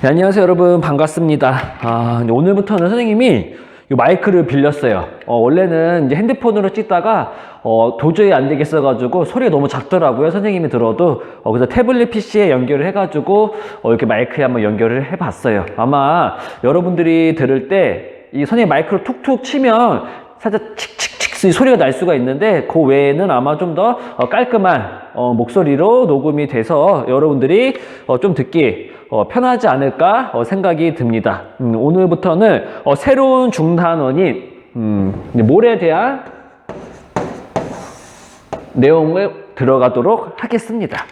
네, 안녕하세요 여러분, 반갑습니다. 오늘부터는 선생님이 이 마이크를 빌렸어요. 원래는 이제 핸드폰으로 찍다가 도저히 안 되겠어 가지고 소리가 너무 작더라고요, 선생님이 들어도. 그래서 태블릿 PC에 연결을 해 가지고 이렇게 마이크에 한번 연결을 해 봤어요. 아마 여러분들이 들을 때 이 선생님 마이크를 툭툭 치면 살짝 칙칙칙 소리가 날 수가 있는데, 그 외에는 아마 좀 더 깔끔한 목소리로 녹음이 돼서 여러분들이 좀 듣기 편하지 않을까 생각이 듭니다. 오늘부터는 새로운 중단원인 몰에 대한 내용을 들어가도록 하겠습니다.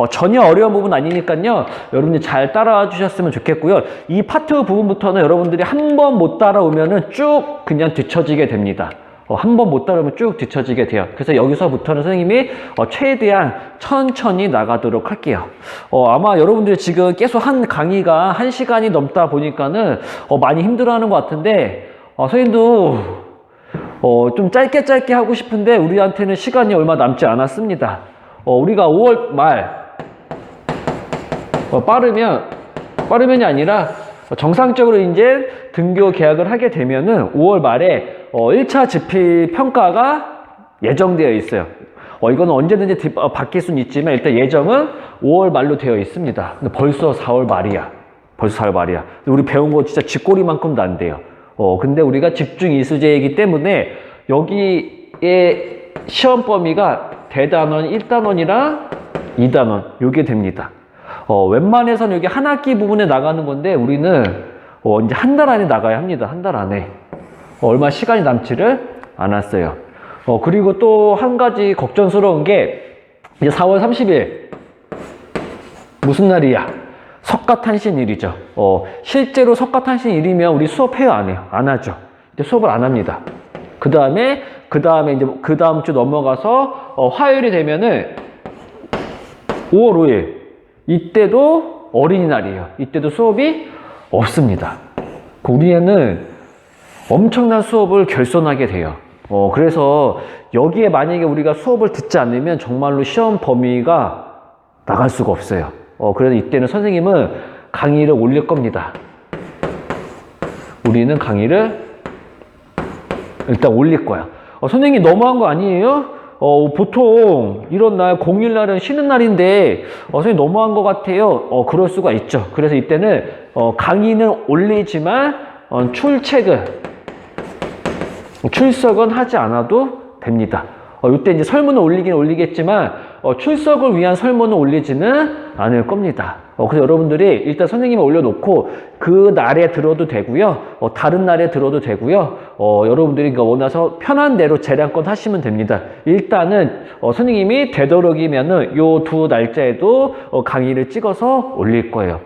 전혀 어려운 부분 아니니까요, 여러분들이 잘 따라와 주셨으면 좋겠고요. 이 파트 부분부터는 여러분들이 한 번 못 따라오면은 쭉 그냥 뒤처지게 됩니다. 한 번 못 따라오면 쭉 뒤처지게 돼요. 그래서 여기서부터는 선생님이 최대한 천천히 나가도록 할게요. 아마 여러분들이 지금 계속 한 강의가 1시간이 넘다 보니까는 많이 힘들어하는 것 같은데, 선생님도 좀 짧게 하고 싶은데 우리한테는 시간이 얼마 남지 않았습니다. 우리가 5월 말 빠르면이 아니라 정상적으로 이제 등교 계약을 하게 되면은 5월 말에 1차 지필 평가가 예정되어 있어요. 이거는 언제든지 바뀔 수는 있지만 일단 예정은 5월 말로 되어 있습니다. 근데 벌써 4월 말이야. 우리 배운 거 진짜 쥐꼬리만큼도 안 돼요. 근데 우리가 집중 이수제이기 때문에 여기에 시험 범위가 대단원 1단원이랑 2단원 요게 됩니다. 웬만해서는 여기 한 학기 부분에 나가는 건데 우리는 이제 한 달 안에 나가야 합니다. 한 달 안에. 얼마 시간이 남지를 않았어요. 그리고 또 한 가지 걱정스러운 게 이제 4월 30일 무슨 날이야? 석가탄신일이죠. 실제로 석가탄신일이면 우리 수업해요, 안 해요? 안 하죠. 이제 수업을 안 합니다. 그 다음에 이제 그 다음 주 넘어가서 화요일이 되면은 5월 5일 이때도 어린이날이에요. 이때도 수업이 없습니다. 우리는 엄청난 수업을 결손하게 돼요. 그래서 여기에 만약에 우리가 수업을 듣지 않으면 정말로 시험 범위가 나갈 수가 없어요. 그래서 이때는 선생님은 강의를 올릴 겁니다. 우리는 강의를 일단 올릴 거야. 선생님 너무한 거 아니에요? 보통 이런 날, 공휴일날은 쉬는 날인데 선생님 너무한 것 같아요. 그럴 수가 있죠. 그래서 이때는 강의는 올리지만 출석은 하지 않아도 됩니다. 이때 이제 설문을 올리긴 올리겠지만 출석을 위한 설문을 올리지는 않을 겁니다. 그래서 여러분들이 일단 선생님이 올려놓고 그 날에 들어도 되고요, 다른 날에 들어도 되고요, 여러분들이 원해서 편한 대로 재량권 하시면 됩니다. 일단은 선생님이 되도록이면은 요 두 날짜에도 강의를 찍어서 올릴 거예요.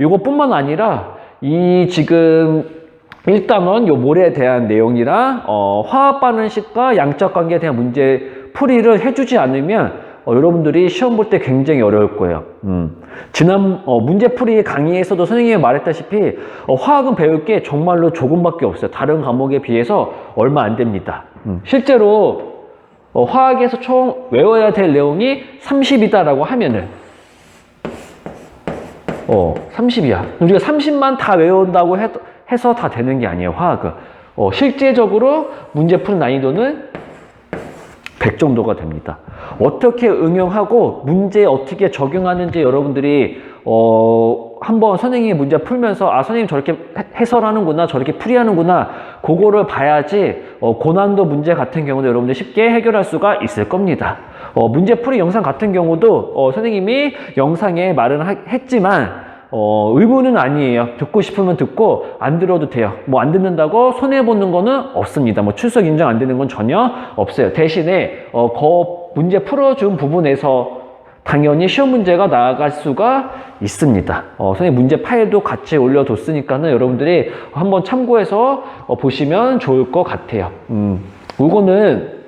요것뿐만 아니라 이 지금 1단원 요 몰에 대한 내용이랑 화학 반응식과 양적 관계에 대한 문제 풀이를 해주지 않으면 여러분들이 시험 볼 때 굉장히 어려울 거예요. 지난 문제풀이 강의에서도 선생님이 말했다시피 화학은 배울 게 정말로 조금밖에 없어요. 다른 과목에 비해서 얼마 안 됩니다. 실제로 화학에서 총 외워야 될 내용이 30이다라고 하면은 30이야. 우리가 30만 다 외운다고 해서 다 되는 게 아니에요, 화학은. 실제적으로 문제 푸는 난이도는 100 정도가 됩니다. 어떻게 응용하고 문제에 어떻게 적용하는지 여러분들이 한번 선생님이 문제 풀면서 선생님 저렇게 해설하는구나, 저렇게 풀이하는구나, 그거를 봐야지 고난도 문제 같은 경우도 여러분들 쉽게 해결할 수가 있을 겁니다. 문제풀이 영상 같은 경우도 선생님이 영상에 말은 했지만 의무는 아니에요. 듣고 싶으면 듣고 안 들어도 돼요. 뭐 안 듣는다고 손해보는 거는 없습니다. 뭐 출석 인정 안 되는 건 전혀 없어요. 대신에 그 문제 풀어준 부분에서 당연히 시험 문제가 나아갈 수가 있습니다. 선생님 문제 파일도 같이 올려뒀으니까는 여러분들이 한번 참고해서 보시면 좋을 것 같아요. 이거는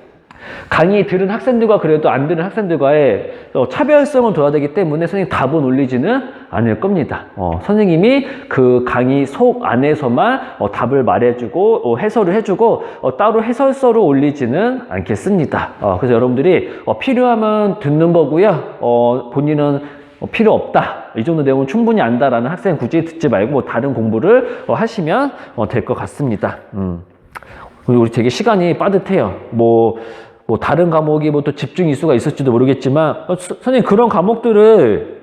강의 들은 학생들과 그래도 안 들은 학생들과의 차별성을 둬야 되기 때문에 선생님 답은 올리지는 않을 겁니다. 선생님이 그 강의 속 안에서만 답을 말해주고 해설을 해주고 따로 해설서를 올리지는 않겠습니다. 그래서 여러분들이 필요하면 듣는 거고요. 본인은 필요 없다. 이 정도 내용은 충분히 안다라는 학생 굳이 듣지 말고 뭐 다른 공부를 하시면 될 것 같습니다. 우리 되게 시간이 빠듯해요. 뭐 다른 과목이 뭐 또 집중 이수가 있을지도 모르겠지만 선생님 그런 과목들을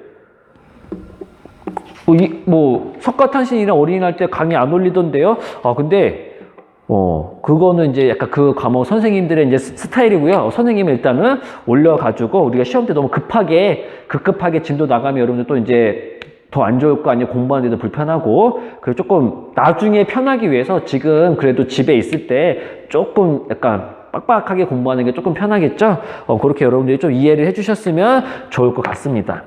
석가탄신이랑 어린이날 때 강의 안 올리던데요. 근데 그거는 이제 약간 그 과목 선생님들의 이제 스타일이고요. 선생님은 일단은 올려가지고 우리가 시험 때 너무 급급하게 진도 나가면 여러분들 또 이제 더 안 좋을 거 아니에요. 공부하는데도 불편하고. 그래서 조금 나중에 편하기 위해서 지금 그래도 집에 있을 때 조금 약간 빡빡하게 공부하는 게 조금 편하겠죠? 그렇게 여러분들이 좀 이해를 해주셨으면 좋을 것 같습니다.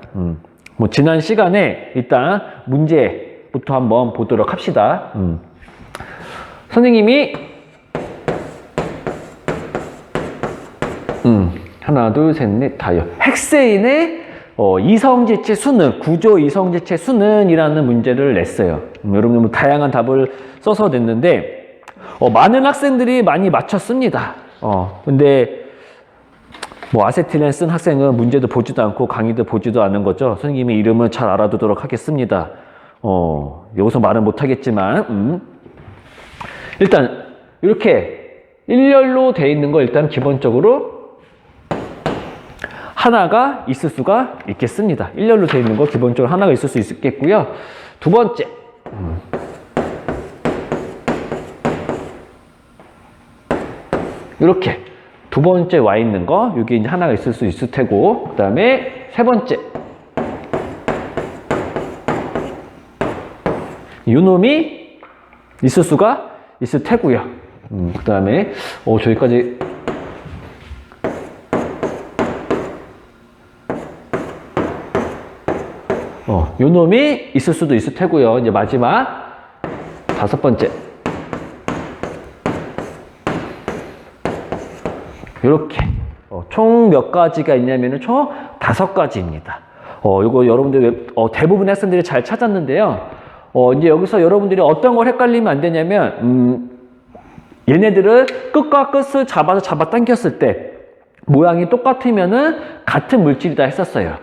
뭐 지난 시간에 일단 문제부터 한번 보도록 합시다. 선생님이 하나, 둘, 셋, 넷, 다요. 헥세인의 이성지체 수능, 구조 이성지체 수능이라는 문제를 냈어요. 여러분들 뭐 다양한 답을 써서 냈는데 많은 학생들이 많이 맞췄습니다. 근데 뭐 아세틸렌 쓴 학생은 문제도 보지도 않고 강의도 보지도 않은 거죠. 선생님의 이름은 잘 알아두도록 하겠습니다. 여기서 말은 못하겠지만 일단 이렇게 일렬로 돼 있는 거 일단 기본적으로 하나가 있을 수가 있겠습니다. 일렬로 돼 있는 거 기본적으로 하나가 있을 수 있겠고요. 두 번째 이렇게 두 번째 와 있는 거 여기 이제 하나가 있을 수 있을 테고 그 다음에 세 번째 요놈이 있을 수가 있을 테고요. 그 다음에 저기까지 요놈이 있을 수도 있을 테고요. 이제 마지막 다섯 번째 이렇게 총 몇 가지가 있냐면은 총 5가지입니다. 이거 여러분들 대부분의 학생들이 잘 찾았는데요. 이제 여기서 여러분들이 어떤 걸 헷갈리면 안 되냐면 얘네들을 끝과 끝을 잡아 당겼을 때 모양이 똑같으면은 같은 물질이다 했었어요.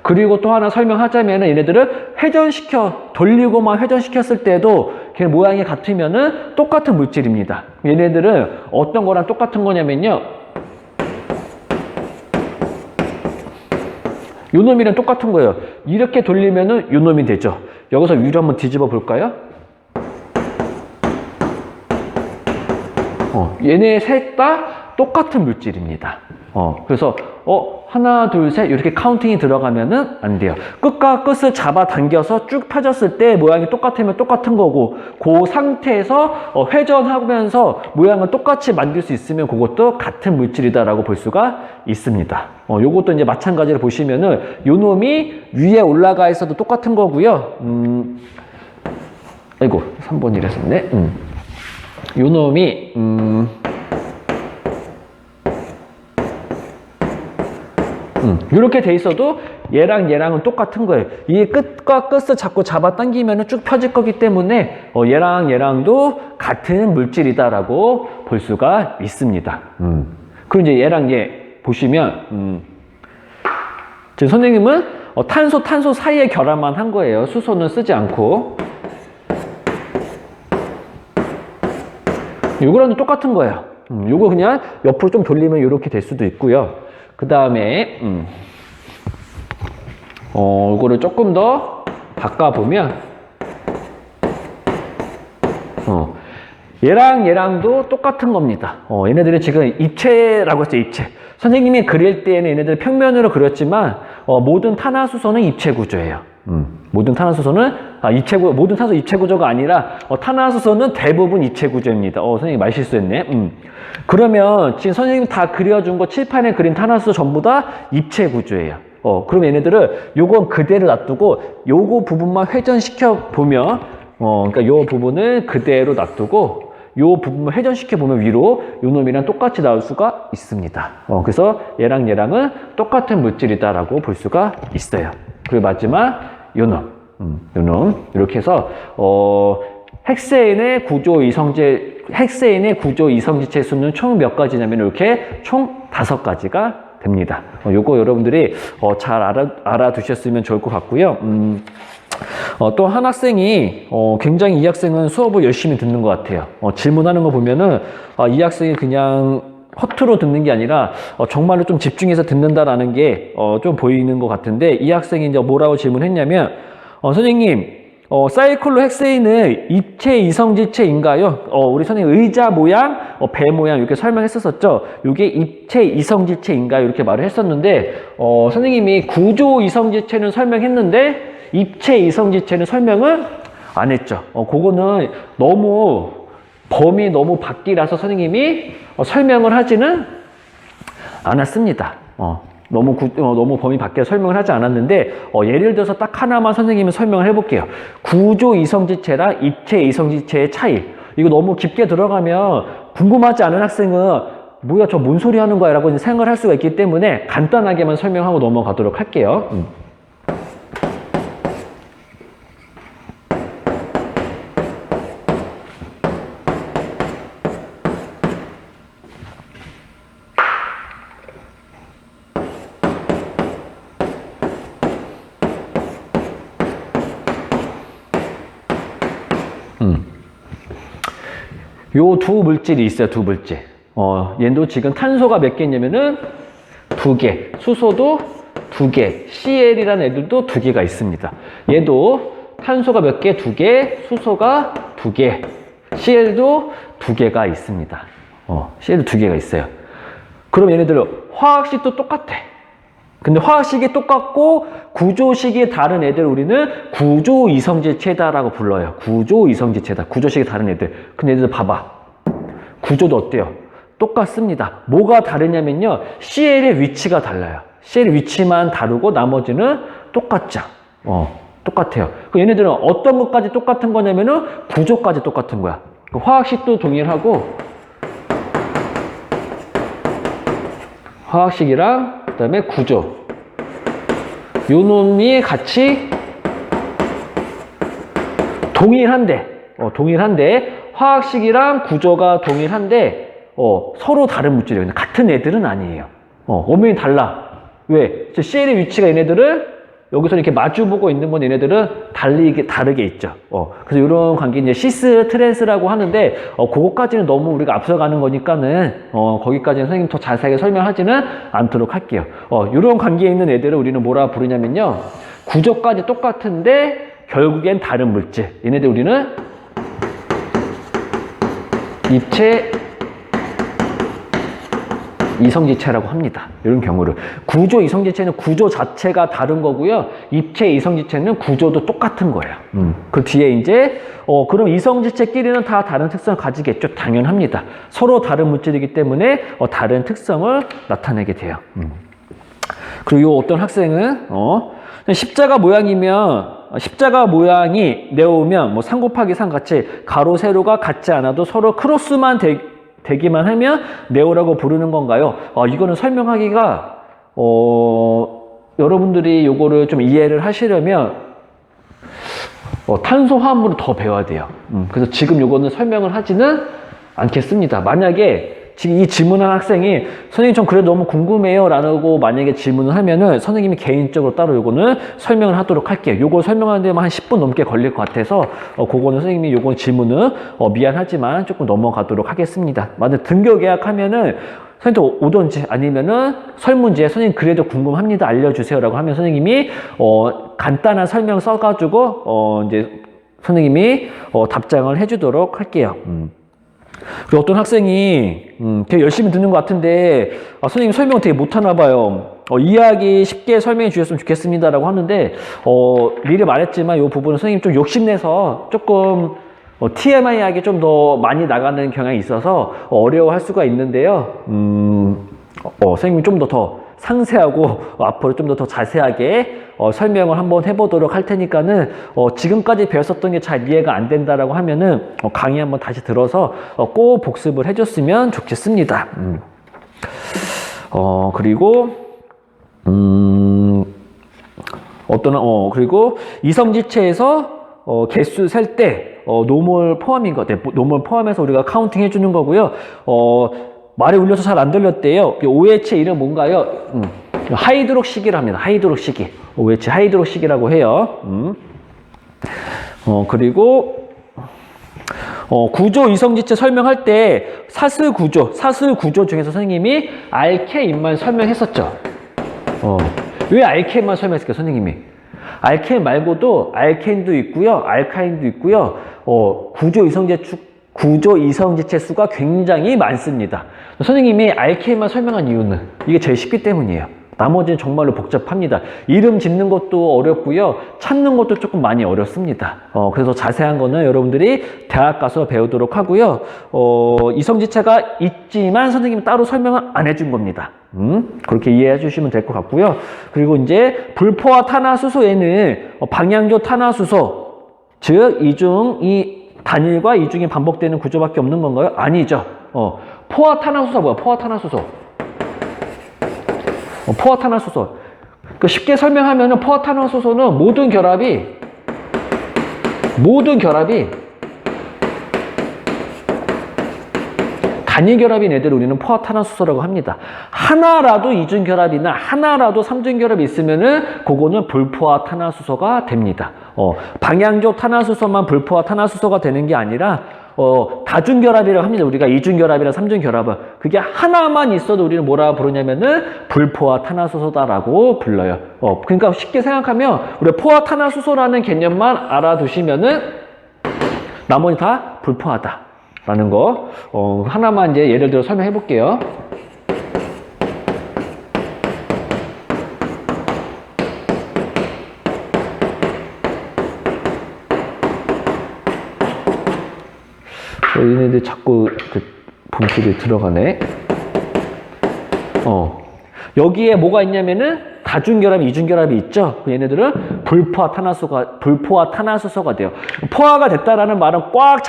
그리고 또 하나 설명하자면은 얘네들을 돌리고만 회전시켰을 때도 걔 모양이 같으면은 똑같은 물질입니다. 얘네들은 어떤 거랑 똑같은 거냐면요. 요 놈이랑 똑같은 거예요. 이렇게 돌리면은 요 놈이 되죠. 여기서 위로 한번 뒤집어 볼까요? 얘네 셋 다 똑같은 물질입니다. 그래서 하나, 둘, 셋 이렇게 카운팅이 들어가면은 안 돼요. 끝과 끝을 잡아 당겨서 쭉 펴졌을 때 모양이 똑같으면 똑같은 거고 그 상태에서 회전하면서 모양을 똑같이 만들 수 있으면 그것도 같은 물질이다라고 볼 수가 있습니다. 요것도 이제 마찬가지로 보시면은 요 놈이 위에 올라가 있어도 똑같은 거고요. 아이고 3번이랬었네. 요 놈이 이렇게 돼 있어도 얘랑은 똑같은 거예요. 이 끝과 끝을 자꾸 잡아 당기면 쭉 펴질 거기 때문에 얘랑도 같은 물질이다라고 볼 수가 있습니다. 그리고 이제 얘랑 얘 보시면 지금 선생님은 탄소 사이에 결합만 한 거예요. 수소는 쓰지 않고. 요거랑도 똑같은 거예요. 요거 그냥 옆으로 좀 돌리면 이렇게 될 수도 있고요. 그 다음에 이거를 조금 더 바꿔보면 얘랑도 똑같은 겁니다. 얘네들이 지금 입체라고 했죠. 입체. 선생님이 그릴 때에는 얘네들 평면으로 그렸지만 모든 탄화수소는 입체 구조예요. 모든 탄화수소는 모든 탄소 입체 구조가 아니라 탄화수소는 대부분 입체 구조입니다. 선생님 말 실수했네. 그러면 지금 선생님 다 그려준 거 칠판에 그린 탄화수소 전부 다 입체 구조예요. 그럼 얘네들을 요건 그대로 놔두고 요거 부분만 회전시켜 보면 그러니까 요 부분을 그대로 놔두고 요 부분을 회전시켜 보면 위로 요 놈이랑 똑같이 나올 수가 있습니다. 그래서 얘랑은 똑같은 물질이다라고 볼 수가 있어요. 그리고 마지막 요 놈 이렇게 해서 헥세인의 구조 이성지체 수는 총 몇 가지냐면 이렇게 총 5가지가 됩니다. 요거 여러분들이 잘 알아두셨으면 좋을 것 같고요. 또 한 학생이 굉장히 이 학생은 수업을 열심히 듣는 것 같아요. 질문하는 거 보면은 이 학생이 그냥 허투루 듣는 게 아니라 정말로 좀 집중해서 듣는다라는 게 좀 보이는 것 같은데, 이 학생이 이제 뭐라고 질문했냐면, 선생님, 사이클로 헥세인은 입체 이성질체인가요? 우리 선생님 의자 모양, 배 모양 이렇게 설명했었죠. 이게 입체 이성질체인가요? 이렇게 말을 했었는데, 선생님이 구조 이성질체는 설명했는데 입체 이성질체는 설명을 안 했죠. 그거는 너무 범위 너무 밖이라서 선생님이 설명을 하지는 않았습니다. 너무 범위 밖에 설명을 하지 않았는데, 예를 들어서 딱 하나만 선생님이 설명을 해볼게요. 구조 이성질체랑 입체 이성질체의 차이. 이거 너무 깊게 들어가면 궁금하지 않은 학생은 뭐야, 저 뭔 소리 하는 거야? 라고 생각을 할 수가 있기 때문에 간단하게만 설명하고 넘어가도록 할게요. 요 두 물질이 있어요, 두 물질. 얘도 지금 탄소가 몇 개냐면은 2개, 수소도 2개, CL이라는 애들도 2개가 있습니다. 얘도 탄소가 몇 개? 2개, 수소가 2개, CL도 2개가 있습니다. CL도 2개가 있어요. 그럼 얘네들 화학식도 똑같아. 근데 화학식이 똑같고 구조식이 다른 애들 우리는 구조이성질체다라고 불러요. 구조이성질체다. 구조식이 다른 애들. 근데 얘들 봐봐. 구조도 어때요? 똑같습니다. 뭐가 다르냐면요, CL의 위치가 달라요. CL의 위치만 다르고 나머지는 똑같죠. 똑같아요. 그럼 얘네들은 어떤 것까지 똑같은 거냐면은 구조까지 똑같은 거야. 화학식도 동일하고, 화학식이랑 그다음에 구조, 요 놈이 같이 동일한데 화학식이랑 구조가 동일한데 서로 다른 물질이에요. 같은 애들은 아니에요. 엄연히 달라. 왜? CL의 위치가 얘네들은 여기서 이렇게 마주보고 있는 건 얘네들은 다르게 있죠. 그래서 이런 관계 이제 시스 트랜스라고 하는데, 그거까지는 너무 우리가 앞서가는 거니까는, 거기까지는 선생님 더 자세하게 설명하지는 않도록 할게요. 이런 관계에 있는 애들을 우리는 뭐라 부르냐면요, 구조까지 똑같은데, 결국엔 다른 물질. 얘네들 우리는 입체 이성질체라고 합니다. 이런 경우를. 구조 이성질체는 구조 자체가 다른 거고요. 입체 이성질체는 구조도 똑같은 거예요. 그 뒤에 이제 그럼 이성질체끼리는 다 다른 특성을 가지겠죠. 당연합니다. 서로 다른 물질이기 때문에 다른 특성을 나타내게 돼요. 그리고 어떤 학생은 십자가 모양이 내오면 뭐 3 곱하기 3 같이 가로 세로가 같지 않아도 서로 크로스만 되기만 하면 네오라고 부르는 건가요? 이거는 설명하기가 여러분들이 요거를 좀 이해를 하시려면 탄소화합물을 더 배워야 돼요. 그래서 지금 요거는 설명을 하지는 않겠습니다. 만약에 지금 이 질문한 학생이 선생님 전 그래도 너무 궁금해요 라고 만약에 질문을 하면은 선생님이 개인적으로 따로 요거는 설명을 하도록 할게요. 요거 설명하는 데만 한 10분 넘게 걸릴 것 같아서 그거는 선생님이 요거 질문은 미안하지만 조금 넘어가도록 하겠습니다. 만약 등교 계약하면은 선생님도 오던지 아니면은 설문지에 선생님 그래도 궁금합니다 알려주세요 라고 하면 선생님이 간단한 설명 써가지고 이제 선생님이 답장을 해주도록 할게요. 그리고 어떤 학생이 되게 열심히 듣는 것 같은데 선생님 설명 되게 못하나 봐요. 이해하기 쉽게 설명해 주셨으면 좋겠습니다 라고 하는데 미리 말했지만 이 부분은 선생님 좀 욕심내서 조금 TMI하게 좀 더 많이 나가는 경향이 있어서 어려워할 수가 있는데요. 선생님이 좀 더 상세하고 앞으로 좀 더 자세하게 설명을 한번 해보도록 할 테니까는 지금까지 배웠었던 게 잘 이해가 안 된다라고 하면은 강의 한번 다시 들어서 꼭 복습을 해줬으면 좋겠습니다. 그리고 그리고 이성질체에서 개수 셀 때 노멀 포함인 것 같아요. 노멀 포함해서 우리가 카운팅 해주는 거고요. 말이 울려서 잘 안 들렸대요. OH의 이름 뭔가요? 하이드록 시기를 합니다. 하이드록 시기. OH 하이드록 시기라고 해요. 그리고 구조 이성지체 설명할 때 사슬 구조 중에서 선생님이 알케인만 설명했었죠. 왜 알케인만 설명했을까요, 선생님이? 알케인 말고도 알케인도 있고요, 알카인도 있고요. 구조 이성지체 수가 굉장히 많습니다. 선생님이 알케인만 설명한 이유는 이게 제일 쉽기 때문이에요. 나머지는 정말로 복잡합니다. 이름 짓는 것도 어렵고요. 찾는 것도 조금 많이 어렵습니다. 그래서 자세한 거는 여러분들이 대학 가서 배우도록 하고요. 이성지체가 있지만 선생님이 따로 설명을 안 해준 겁니다. 그렇게 이해해 주시면 될 것 같고요. 그리고 이제 불포화 탄화수소에는 방향조 탄화수소, 즉 이 단일과 이중이 반복되는 구조밖에 없는 건가요? 아니죠. 포화 탄화수소가 뭐야? 포화 탄화수소. 포화 탄화수소. 쉽게 설명하면 포화 탄화수소는 모든 결합이 단일 결합인 애들을 우리는 포화 탄화수소라고 합니다. 하나라도 이중 결합이나 하나라도 삼중 결합이 있으면은 그거는 불포화 탄화수소가 됩니다. 방향조 탄화수소만 불포화 탄화수소가 되는 게 아니라 다중결합이라고 합니다. 우리가 이중결합이나 삼중결합은. 그게 하나만 있어도 우리는 뭐라 부르냐면은 불포화 탄화수소다라고 불러요. 그러니까 쉽게 생각하면 우리 포화 탄화수소라는 개념만 알아두시면은 나머지 다 불포화다라는 거. 하나만 이제 예를 들어 설명해 볼게요. 얘네들 자꾸 분필이 들어가네. 여기에 뭐가 있냐면은 다중결합, 이중결합이 있죠. 얘네들은 불포화 탄화수소가 돼요. 포화가 됐다라는 말은 꽉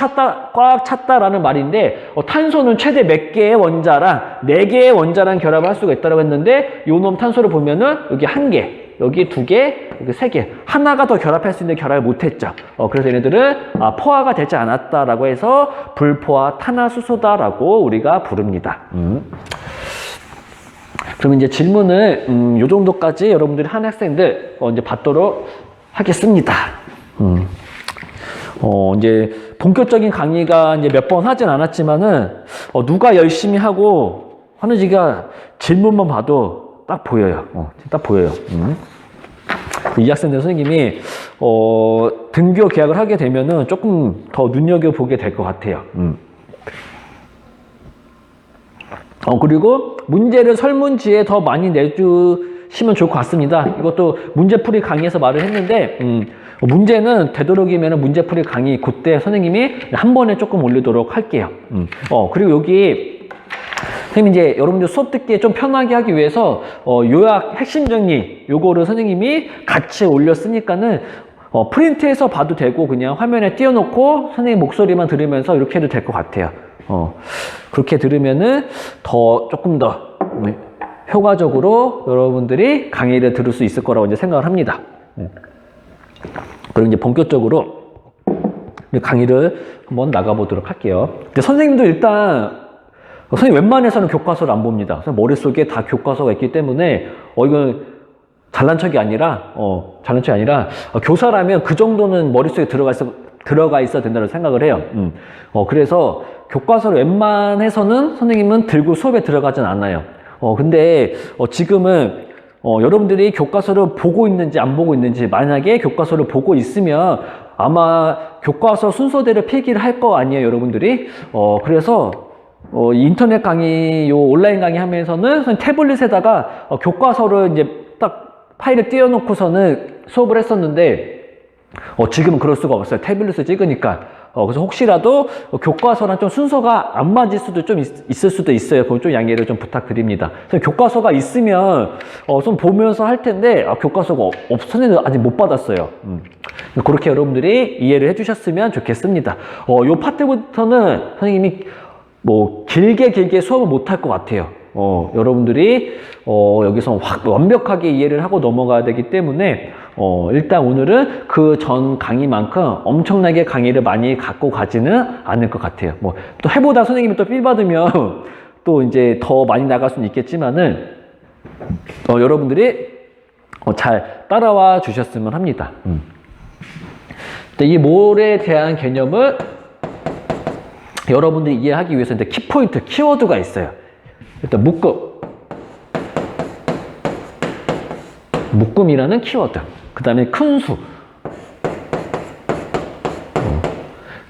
찼다라는 말인데, 탄소는 최대 몇 개의 원자랑 4개의 원자랑 결합을 할 수가 있다고 했는데, 요놈 탄소를 보면은 여기 1개, 여기 2개, 여기 3개. 하나가 더 결합할 수 있는 결합을 못했죠. 그래서 얘네들은 포화가 되지 않았다라고 해서 불포화 탄화수소다라고 우리가 부릅니다. 그럼 이제 질문을 요 정도까지 여러분들이 한 학생들 이제 받도록 하겠습니다. 이제 본격적인 강의가 이제 몇 번 하진 않았지만은 누가 열심히 하고 하는지가 질문만 봐도 딱 보여요. 딱 보여요. 이 학생들 선생님이 등교 계약을 하게 되면은 조금 더 눈여겨보게 될 것 같아요. 그리고 문제를 설문지에 더 많이 내주시면 좋을 것 같습니다. 이것도 문제풀이 강의에서 말을 했는데, 문제는 되도록이면 문제풀이 강의 그때 선생님이 한 번에 조금 올리도록 할게요. 그리고 여기 선생님 이제 여러분들 수업 듣기에 좀 편하게 하기 위해서 요약 핵심 정리 요거를 선생님이 같이 올렸으니까는 프린트해서 봐도 되고 그냥 화면에 띄워놓고 선생님 목소리만 들으면서 이렇게 해도 될 것 같아요. 그렇게 들으면은 조금 더 효과적으로 여러분들이 강의를 들을 수 있을 거라고 이제 생각을 합니다. 그럼 이제 본격적으로 강의를 한번 나가보도록 할게요. 근데 선생님도 일단 선생님 웬만해서는 교과서를 안 봅니다. 머릿속에 다 교과서가 있기 때문에 이건 잘난 척이 아니라 교사라면 그 정도는 머릿속에 들어가 있어야 된다고 생각을 해요. 그래서 교과서를 웬만해서는 선생님은 들고 수업에 들어가진 않아요. 근데 지금은 여러분들이 교과서를 보고 있는지 안 보고 있는지, 만약에 교과서를 보고 있으면 아마 교과서 순서대로 필기를 할 거 아니에요, 여러분들이. 그래서 인터넷 강의, 온라인 강의 하면서는 태블릿에다가 교과서를 이제 딱 파일을 띄워놓고서는 수업을 했었는데, 지금은 그럴 수가 없어요. 태블릿을 찍으니까. 그래서 혹시라도 교과서랑 좀 순서가 안 맞을 수도 좀 있을 수도 있어요. 그건 좀 양해를 좀 부탁드립니다. 그래서 교과서가 있으면 좀 보면서 할 텐데 교과서가 선생님들 아직 못 받았어요. 그렇게 여러분들이 이해를 해주셨으면 좋겠습니다. 요 파트부터는 선생님이 길게 수업을 못 할 것 같아요. 여러분들이 여기서 완벽하게 이해를 하고 넘어가야 되기 때문에 일단 오늘은 그 전 강의만큼 엄청나게 강의를 많이 갖고 가지는 않을 것 같아요. 또 해보다 선생님이 또 필 받으면 또 이제 더 많이 나갈 수는 있겠지만은 여러분들이 잘 따라와 주셨으면 합니다. 근데 이 몰에 대한 개념을 여러분들이 이해하기 위해서 이제 키포인트, 키워드가 있어요. 일단 묶음이라는 키워드. 그 다음에 큰수.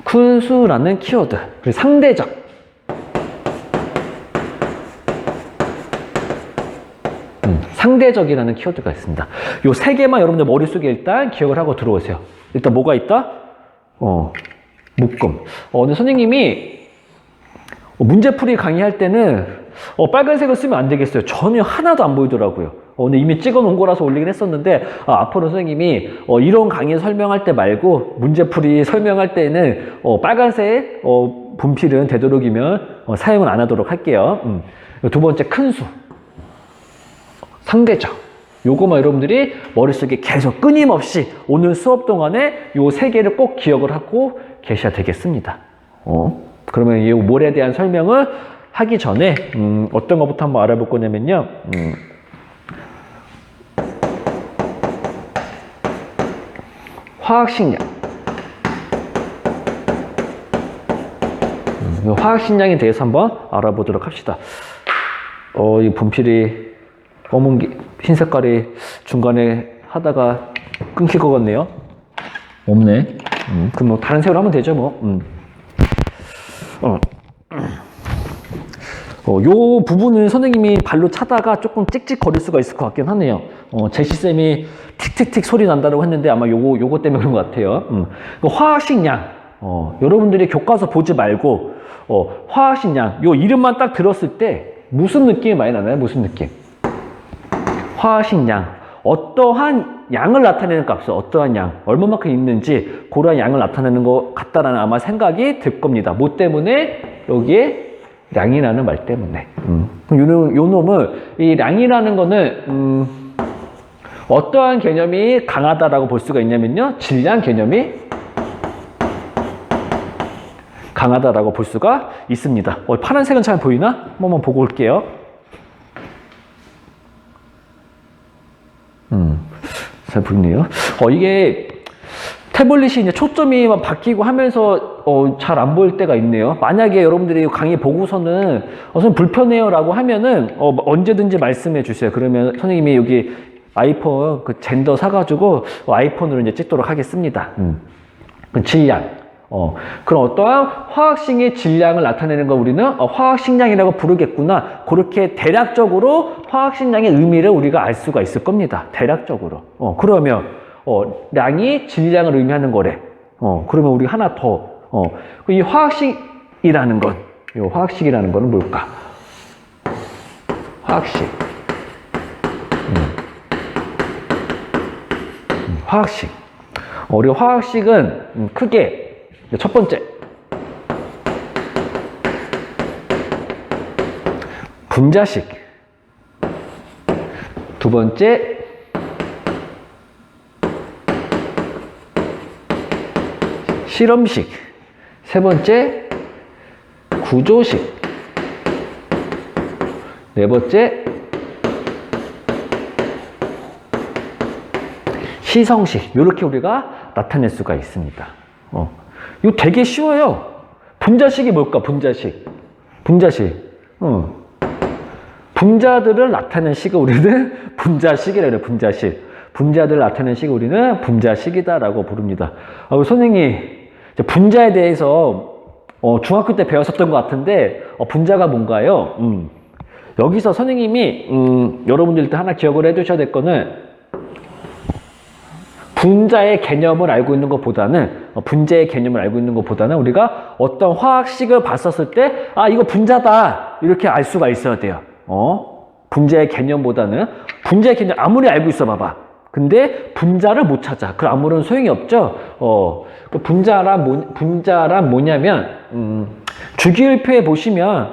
큰수라는 키워드. 그리고 상대적. 상대적이라는 키워드가 있습니다. 요 세 개만 여러분들 머릿속에 일단 기억을 하고 들어오세요. 일단 뭐가 있다? 묶음. 근데 선생님이 문제풀이 강의할 때는 빨간색을 쓰면 안 되겠어요. 전혀 하나도 안 보이더라고요. 근데 이미 찍어 놓은 거라서 올리긴 했었는데 앞으로 선생님이 이런 강의 설명할 때 말고 문제풀이 설명할 때는 빨간색 분필은 되도록이면 사용을 안 하도록 할게요. 두 번째 큰수. 상대적. 요거만 여러분들이 머릿속에 계속 끊임없이 오늘 수업 동안에 요 세 개를 꼭 기억을 하고 계셔야 되겠습니다. 그러면 이 몰에 대한 설명을 하기 전에 어떤 것부터 한번 알아볼 거냐면요. 화학식량. 화학식량에 대해서 한번 알아보도록 합시다. 이 분필이 흰 색깔이 중간에 하다가 끊길 것 같네요. 없네. 그럼 뭐 다른 색으로 하면 되죠, 뭐. 요 부분은 선생님이 발로 차다가 조금 찍찍거릴 수가 있을 것 같긴 하네요. 제시쌤이 틱틱틱 소리 난다고 했는데 아마 요거 때문에 그런 것 같아요. 화학식량. 여러분들이 교과서 보지 말고, 화학식량. 요 이름만 딱 들었을 때 무슨 느낌이 많이 나나요? 무슨 느낌? 화학식량. 어떠한 양을 나타내는 값을, 어떠한 양, 얼마만큼 있는지, 그러한 양을 나타내는 것 같다라는 아마 생각이 들 겁니다. 뭐 때문에? 여기에 량이라는 말 때문에. 요 놈을, 이 량이라는 거는, 어떠한 개념이 강하다라고 볼 수가 있냐면요. 질량 개념이 강하다라고 볼 수가 있습니다. 파란색은 잘 보이나? 한 번만 보고 올게요. 잘 보이네요. 이게 태블릿이 이제 초점이 막 바뀌고 하면서 잘 안 보일 때가 있네요. 만약에 여러분들이 강의 보고서는 선생님 불편해요 라고 하면은 언제든지 말씀해 주세요. 그러면 선생님이 여기 아이폰 그 젠더 사가지고 아이폰으로 이제 찍도록 하겠습니다. 질량. 그럼 어떠한 화학식의 질량을 나타내는 거 우리는 화학식량이라고 부르겠구나. 그렇게 대략적으로 화학식량의 의미를 우리가 알 수가 있을 겁니다. 대략적으로. 그러면 량이 질량을 의미하는 거래. 그러면 우리 하나 더. 이 화학식이라는 건, 이 화학식이라는 거는 뭘까? 화학식. 화학식. 우리 화학식은 크게 첫 번째, 분자식. 두 번째, 실험식. 세 번째, 구조식. 네 번째, 시성식. 이렇게 우리가 나타낼 수가 있습니다. 이거 되게 쉬워요. 분자식이 뭘까? 분자식. 분자들을 나타내는 식을 우리는 분자식이라고 해요. 분자식. 분자들을 나타내는 식을 우리는 분자식이다라고 부릅니다. 선생님, 분자에 대해서 중학교 때 배웠었던 것 같은데 분자가 뭔가요? 여기서 선생님이 여러분들한테 하나 기억을 해두셔야 될 거는 분자의 개념을 알고 있는 것보다는 우리가 어떤 화학식을 봤었을 때 이거 분자다 이렇게 알 수가 있어야 돼요. 분자의 개념보다는 분자의 개념 아무리 알고 있어 봐봐. 근데 분자를 못 찾아. 그럼 아무런 소용이 없죠. 분자란 뭐냐면 주기율표에 보시면은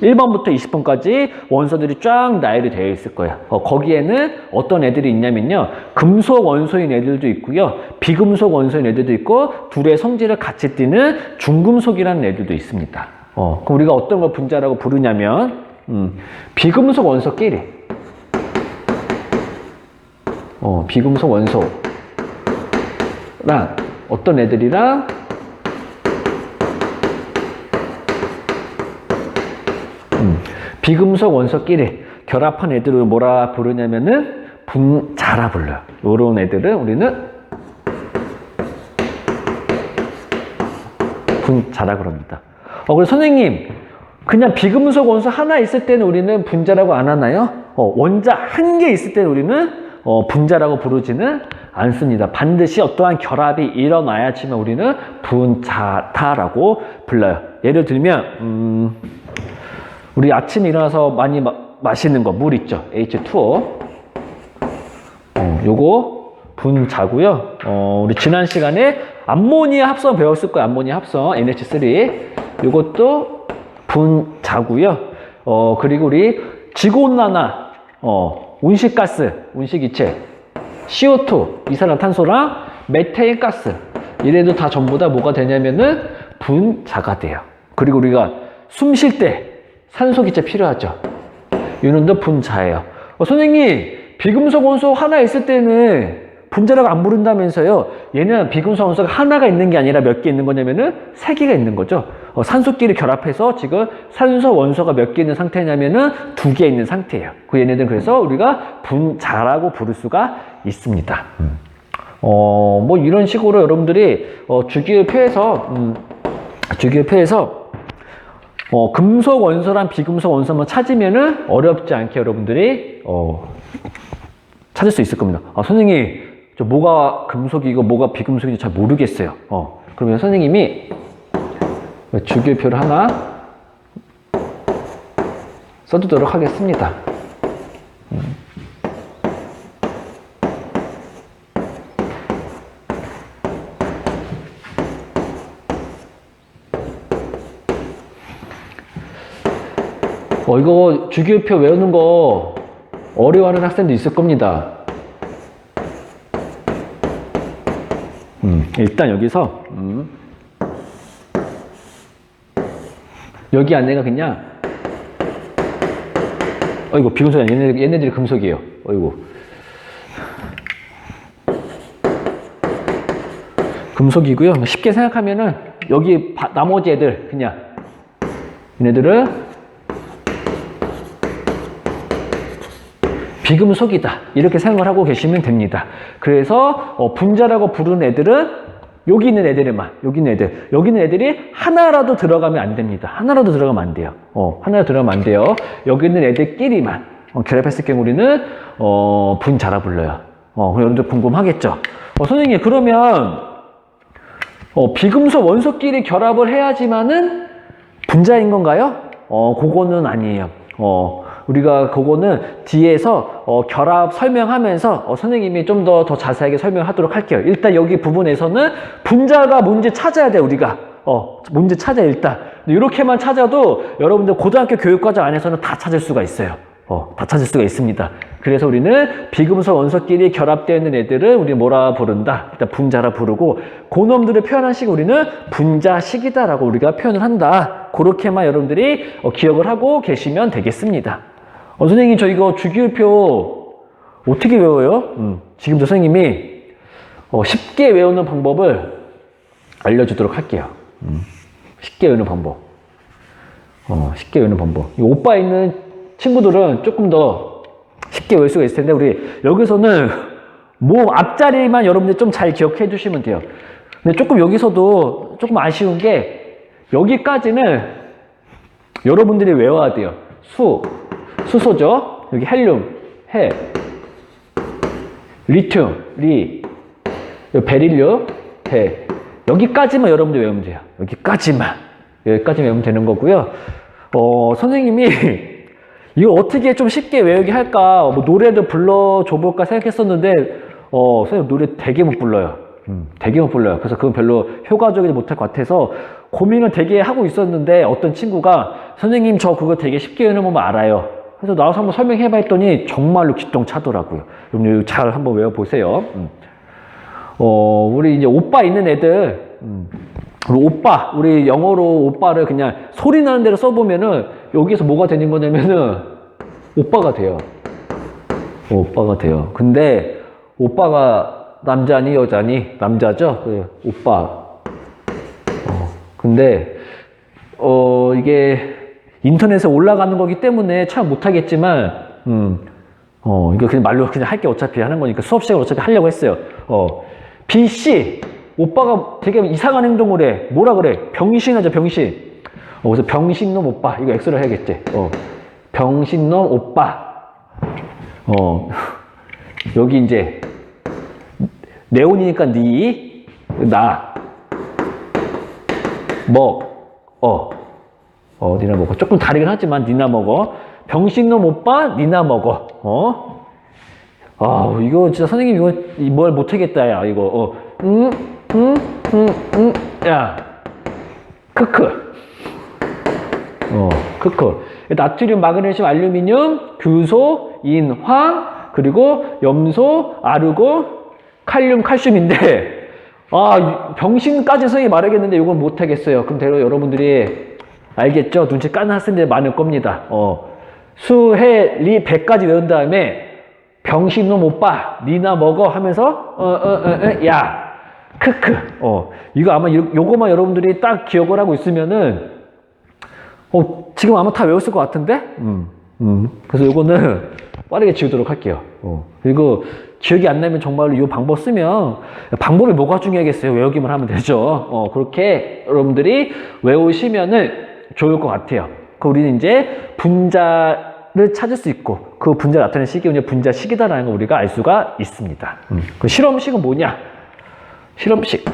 1번부터 20번까지 원소들이 쫙 나열이 되어 있을 거예요. 거기에는 어떤 애들이 있냐면요. 금속 원소인 애들도 있고요. 비금속 원소인 애들도 있고 둘의 성질을 같이 띠는 중금속이라는 애들도 있습니다. 그럼 우리가 어떤 걸 분자라고 부르냐면, 비금속 원소끼리. 비금속 원소랑 어떤 애들이랑 비금속 원소끼리 결합한 애들을 뭐라 부르냐면은 분자라 불러요. 요런 애들은 우리는 분자라 그럽니다. 그래서 선생님, 그냥 비금속 원소 하나 있을 때는 우리는 분자라고 안 하나요? 원자 한 개 있을 때는 우리는 분자라고 부르지는 않습니다. 반드시 어떠한 결합이 일어나야지만 우리는 분자다라고 불러요. 예를 들면 우리 아침에 일어나서 많이 마시는 거, 물 있죠? H2O. 요거 분자고요. 우리 지난 시간에 암모니아 합성 배웠을 거예요. 암모니아 합성, NH3. 요것도 분자고요. 그리고 우리 지구온난화, 온실가스, 온실기체, CO2, 이산화탄소랑 메테인 가스. 이래도 다 전부 다 뭐가 되냐면은 분자가 돼요. 그리고 우리가 숨 쉴 때 산소기체 필요하죠. 이놈도 분자예요. 선생님, 비금속 원소 하나 있을 때는 분자라고 안 부른다면서요. 얘는 비금속 원소가 하나가 있는 게 아니라 몇 개 있는 거냐면은 3개가 있는 거죠. 산소끼리 결합해서 지금 산소 원소가 몇 개 있는 상태냐면은 2개 있는 상태예요. 얘네들은 그래서 우리가 분자라고 부를 수가 있습니다. 뭐 이런 식으로 여러분들이 주기율표에서 금속 원소랑 비금속 원소만 찾으면은 어렵지 않게 여러분들이 찾을 수 있을 겁니다. 선생님, 저 뭐가 금속이고 뭐가 비금속인지 잘 모르겠어요. 그러면 선생님이 주기율표를 하나 써두도록 하겠습니다. 이거 주기율표 외우는 거 어려워하는 학생도 있을 겁니다. 일단 여기서 여기 안에가 그냥 이거 비금속이 아니야. 얘네들이 금속이에요. 이거 금속이고요. 쉽게 생각하면은 여기 나머지 애들 그냥 얘네들은 비금속이다. 이렇게 생각을 하고 계시면 됩니다. 그래서 분자라고 부르는 애들은 여기 있는 애들에만, 여기 있는 애들이 하나라도 들어가면 안 됩니다. 하나라도 들어가면 안 돼요. 하나라도 들어가면 안 돼요. 여기 있는 애들끼리만 결합했을 경우 우리는 분자라 불러요. 여러분들 궁금하겠죠? 선생님, 그러면 비금속 원소끼리 결합을 해야지만은 분자인 건가요? 그거는 아니에요. 우리가 그거는 뒤에서 결합 설명하면서 선생님이 좀 더 자세하게 설명하도록 할게요. 일단 여기 부분에서는 분자가 뭔지 찾아야 돼, 우리가. 뭔지 찾아야 일단. 이렇게만 찾아도 여러분들 고등학교 교육과정 안에서는 다 찾을 수가 있어요. 다 찾을 수가 있습니다. 그래서 우리는 비금속 원소끼리 결합되어 있는 애들은 우리 뭐라 부른다? 일단 분자라 부르고, 그놈들을 표현한 식을 우리는 분자식이다라고 우리가 표현을 한다. 그렇게만 여러분들이 기억을 하고 계시면 되겠습니다. 선생님, 저 이거 주기율표 어떻게 외워요? 지금도 선생님이 쉽게 외우는 방법을 알려주도록 할게요. 쉽게 외우는 방법. 쉽게 외우는 방법. 이 오빠 있는 친구들은 조금 더 쉽게 외울 수가 있을 텐데, 우리 여기서는 모음 앞자리만 여러분들 좀 잘 기억해 주시면 돼요. 근데 조금 여기서도 조금 아쉬운 게, 여기까지는 여러분들이 외워야 돼요. 수소죠. 여기 헬륨, 해, 리튬, 베릴륨, 배. 여기까지만 여러분들 외우면 돼요. 여기까지만 외우면 되는 거고요. 선생님이 이거 어떻게 좀 쉽게 외우게 할까, 뭐 노래도 불러줘볼까 생각했었는데, 선생님 노래 되게 못 불러요. 되게 못 불러요. 그래서 그건 별로 효과적이지 못할 것 같아서 고민을 되게 하고 있었는데, 어떤 친구가 선생님 저 그거 되게 쉽게 외우는 법만 알아요. 그래서 나와서 한번 설명해봐 했더니 정말로 기똥차더라고요. 여러분 잘 한번 외워보세요. 우리 이제 오빠 있는 애들, 그리고 오빠, 우리 영어로 오빠를 그냥 소리 나는 대로 써보면은 여기에서 뭐가 되는 거냐면은 오빠가 돼요. 오빠가 돼요. 근데 오빠가 남자니 여자니? 남자죠? 그래, 오빠. 근데 이게 인터넷에 올라가는 거기 때문에 참 못하겠지만 이거 그냥 말로 그냥 할게 어차피 하는 거니까 수업 시간을 어차피 하려고 했어요. B씨 오빠가 되게 이상한 행동을 해. 뭐라 그래? 병신하자 병신. 그래서 병신놈 오빠 이거 X를 해야겠지. 병신놈 오빠. 여기 이제 네온이니까 니, 나, 니나 먹어. 조금 다르긴 하지만 니나 먹어. 병신놈 오빠 니나 먹어. 이거 진짜 선생님 이거 뭘 못하겠다 야 이거. 야 크크. 크크. 나트륨, 마그네슘, 알루미늄, 규소, 인, 황, 그리고 염소, 아르고, 칼륨, 칼슘인데 병신까지 선생님이 말하겠는데 이건 못하겠어요. 그럼 대로 여러분들이 알겠죠? 눈치 까는 학생들 많을 겁니다. 수, 해, 리, 백까지 외운 다음에 병신놈 오빠 니나 먹어 하면서 야 크크. 이거 아마 요거만 여러분들이 딱 기억을 하고 있으면은 지금 아마 다 외웠을 것 같은데? 그래서 요거는 빠르게 지우도록 할게요. 그리고 기억이 안 나면 정말로 이 방법 쓰면 방법이 뭐가 중요하겠어요? 외우기만 하면 되죠. 그렇게 여러분들이 외우시면은 좋을 것 같아요. 우리는 이제 분자를 찾을 수 있고 그 분자 나타내는 식이 이제 분자식이다라는 걸 우리가 알 수가 있습니다. 그 실험식은 뭐냐? 실험식.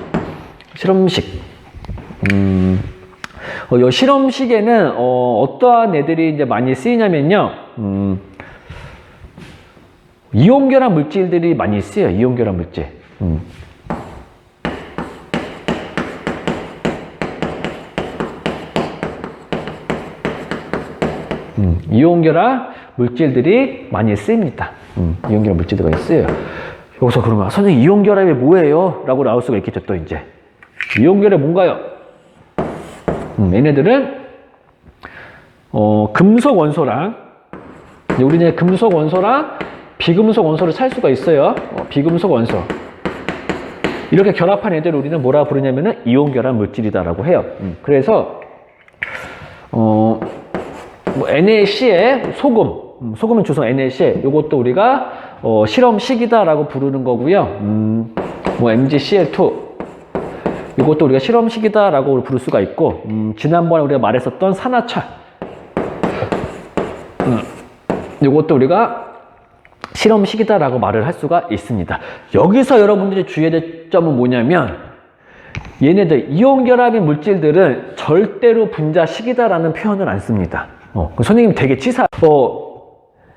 이 실험식에는 어떠한 애들이 이제 많이 쓰이냐면요. 이온결합 물질들이 많이 쓰여요. 이온결합 물질. 이온결합 물질들이 많이 쓰입니다. 이온결합 물질들이 많이 쓰여요. 여기서 그러면 선생님 이온결합이 뭐예요? 라고 나올 수가 있겠죠. 또 이제 이온결합이 뭔가요? 얘네들은 금속 원소랑 우리는 금속 원소랑 비금속 원소를 살 수가 있어요. 비금속 원소 이렇게 결합한 애들을 우리는 뭐라 부르냐면은 이온결합 물질이다라고 해요. 그래서 NaCl 소금은 주성 NaCl 요것도 우리가 실험식이다라고 부르는 거고요. MgCl2 이것도 우리가 실험식이다라고 부를 수가 있고, 지난번에 우리가 말했었던 산화철. 이것도 우리가 실험식이다라고 말을 할 수가 있습니다. 여기서 여러분들이 주의해야 될 점은 뭐냐면, 얘네들, 이온결합인 물질들은 절대로 분자식이다라는 표현을 안 씁니다. 선생님 되게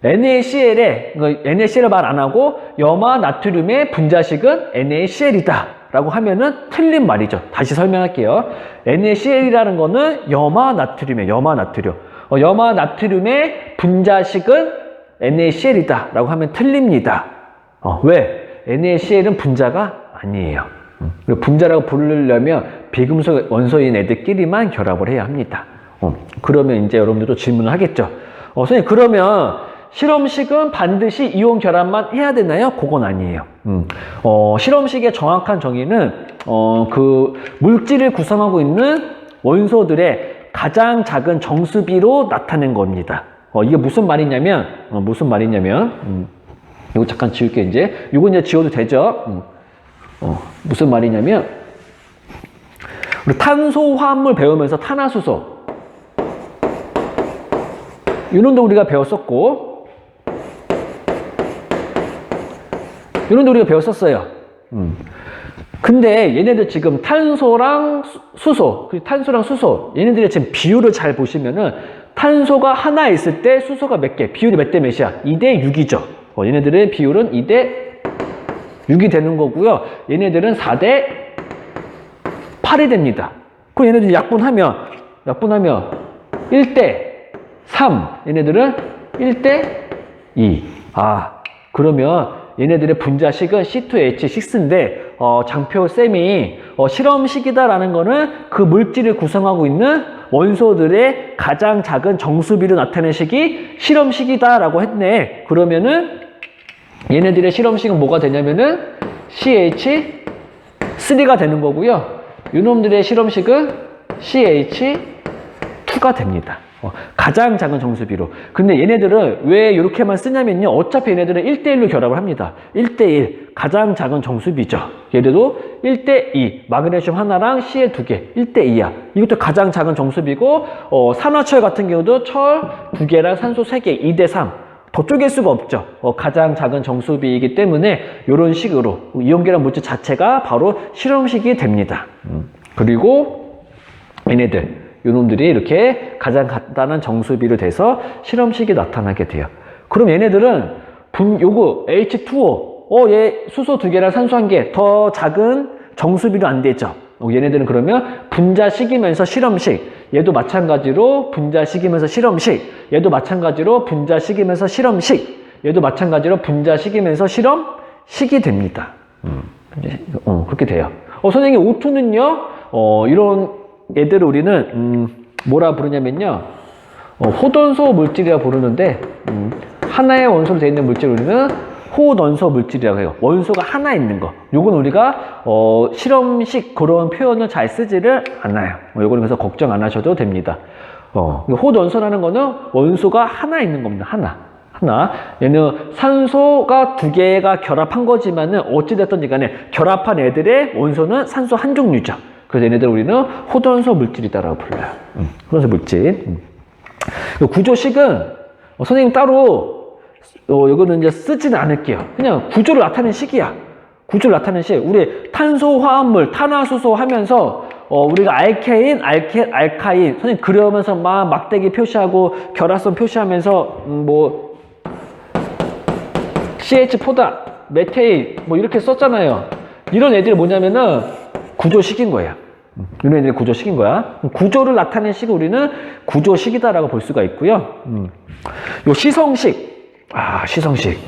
NaCl을 말 안 하고, 염화 나트륨의 분자식은 NaCl이다. 라고 하면은 틀린 말이죠. 다시 설명할게요. NaCl이라는 거는 염화 나트륨이에요. 염화 나트륨의 분자식은 NaCl이다. 라고 하면 틀립니다. 왜? NaCl은 분자가 아니에요. 분자라고 부르려면 비금속 원소인 애들끼리만 결합을 해야 합니다. 그러면 이제 여러분들도 질문을 하겠죠. 선생님, 그러면 실험식은 반드시 이온 결합만 해야 되나요? 그건 아니에요. 실험식의 정확한 정의는 그 물질을 구성하고 있는 원소들의 가장 작은 정수비로 나타낸 겁니다. 이게 무슨 말이냐면 이거 잠깐 지울게 이제. 이거 이제 지워도 되죠? 무슨 말이냐면 우리 탄소화합물 배우면서 탄화수소 이론도 우리가 배웠었고. 이런데 우리가 배웠었어요. 근데 얘네들 지금 탄소랑 수소, 얘네들의 지금 비율을 잘 보시면은 탄소가 하나 있을 때 수소가 몇 개? 비율이 몇 대 몇이야? 2대 6이죠. 얘네들의 비율은 2대 6이 되는 거고요. 얘네들은 4대 8이 됩니다. 그럼 얘네들이 약분하면 1대 3, 얘네들은 1대 2. 그러면 얘네들의 분자식은 C2H6인데 장표쌤이 실험식이다라는 거는 그 물질을 구성하고 있는 원소들의 가장 작은 정수비로 나타내는 식이 실험식이다라고 했네. 그러면은 얘네들의 실험식은 뭐가 되냐면은 CH3가 되는 거고요. 이놈들의 실험식은 CH2가 됩니다. 가장 작은 정수비로. 근데 얘네들은 왜 이렇게만 쓰냐면요. 어차피 얘네들은 1대1로 결합을 합니다. 1대1. 가장 작은 정수비죠. 얘들도 1대2. 마그네슘 하나랑 Cl 2개. 1대2야. 이것도 가장 작은 정수비고, 산화철 같은 경우도 철 2개랑 산소 3개. 2대3. 더 쪼갤 수가 없죠. 가장 작은 정수비이기 때문에 이런 식으로 이온계란 물질 자체가 바로 실험식이 됩니다. 그리고 얘네들. 요놈들이 이렇게 가장 간단한 정수비로 돼서 실험식이 나타나게 돼요. 그럼 얘네들은 요거 H2O, 얘 수소 2개랑 산소 1개 더 작은 정수비로 안 되죠. 얘네들은 그러면 분자식이면서 실험식. 얘도 마찬가지로 분자식이면서 실험식. 얘도 마찬가지로 분자식이면서 실험식. 얘도 마찬가지로 분자식이면서 실험식이 됩니다. 그렇게 돼요. 선생님 O2는요, 이런 얘들을 우리는 뭐라 부르냐면요, 호돈소 물질이라고 부르는데, 하나의 원소로 되어 있는 물질을 우리는 호돈소 물질이라고 해요. 원소가 하나 있는 거. 요건 우리가 실험식 그런 표현을 잘 쓰지를 않아요. 요거는 그래서 걱정 안 하셔도 됩니다. 호돈소라는 거는 원소가 하나 있는 겁니다. 하나. 얘는 산소가 2개가 결합한 거지만은 어찌됐든지 간에 결합한 애들의 원소는 산소 한 종류죠. 그래서 얘네들 우리는 호돈소 물질이다라고 불러요. 호돈소 물질. 구조식은 선생님 따로 이거는 이제 쓰지는 않을게요. 그냥 구조를 나타내는 식이야. 구조를 나타내는 식. 우리 탄소 화합물, 탄화수소 하면서 우리가 알케인, 알카인 선생님 그러면서 막 막대기 표시하고 결합선 표시하면서 뭐 CH4다, 메테인 뭐 이렇게 썼잖아요. 이런 애들이 뭐냐면은 구조식인 거예요. 이런 애들이 구조식인 거야. 구조를 나타내는 식을 우리는 구조식이다라고 볼 수가 있고요. 요 시성식. 시성식.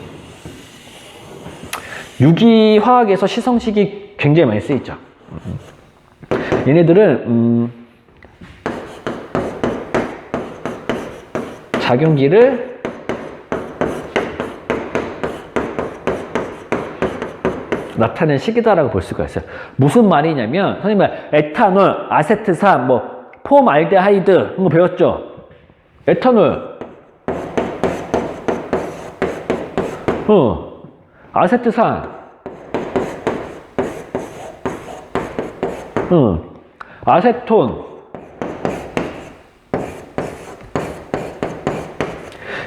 유기화학에서 시성식이 굉장히 많이 쓰이죠. 얘네들은 작용기를 나타낸 식이다라고 볼 수가 있어요. 무슨 말이냐면 선생님 에탄올, 아세트산, 뭐 폼알데하이드 이런 거 배웠죠? 에탄올, 아세트산, 아세톤.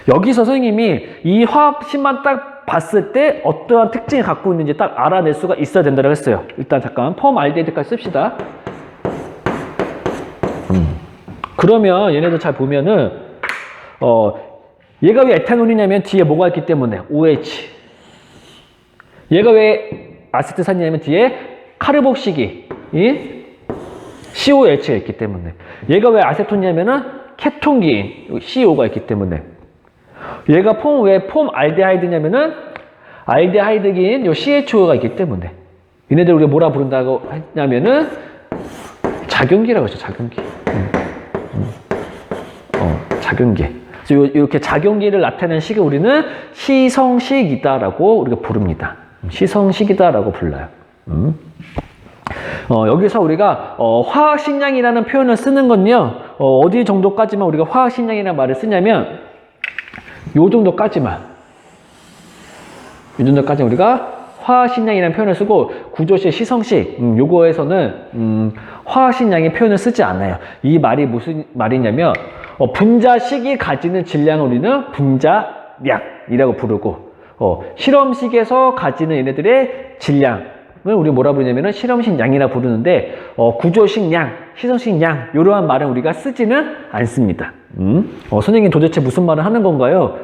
여기서 선생님이 이 화합식만 딱 봤을 때 어떠한 특징을 갖고 있는지 딱 알아낼 수가 있어야 된다고 했어요. 일단 잠깐 폼알데하이드까지 씁시다. 그러면 얘네들 잘 보면은 얘가 왜 에탄올이냐면 뒤에 뭐가 있기 때문에 OH. 얘가 왜 아세트산이냐면 뒤에 카르복식이 COH가 있기 때문에. 얘가 왜 아세톤이냐면은 케톤기인 CO가 있기 때문에. 얘가 왜 폼알데하이드냐면은 알데하이드기인 요 CHO가 있기 때문에. 얘네들 우리가 뭐라 부른다고 했냐면은 작용기라고 하죠. 작용기. 작용기. 그래서 이렇게 작용기를 나타내는 식을 우리는 시성식이다라고 우리가 부릅니다. 시성식이다라고 불러요. 여기서 우리가 화학식량이라는 표현을 쓰는 건요, 어디 정도까지만 우리가 화학식량이라는 말을 쓰냐면 요 정도까지만 우리가 화학식량이라는 표현을 쓰고 구조식, 시성식 요거에서는 화학식량의 표현을 쓰지 않아요. 이 말이 무슨 말이냐면 분자식이 가지는 질량을 우리는 분자량이라고 부르고 실험식에서 가지는 얘네들의 질량을 우리 뭐라 부르냐면 실험식 양이라 부르는데 구조식 양, 시성식 양 이러한 말은 우리가 쓰지는 않습니다. 선생님 도대체 무슨 말을 하는 건가요?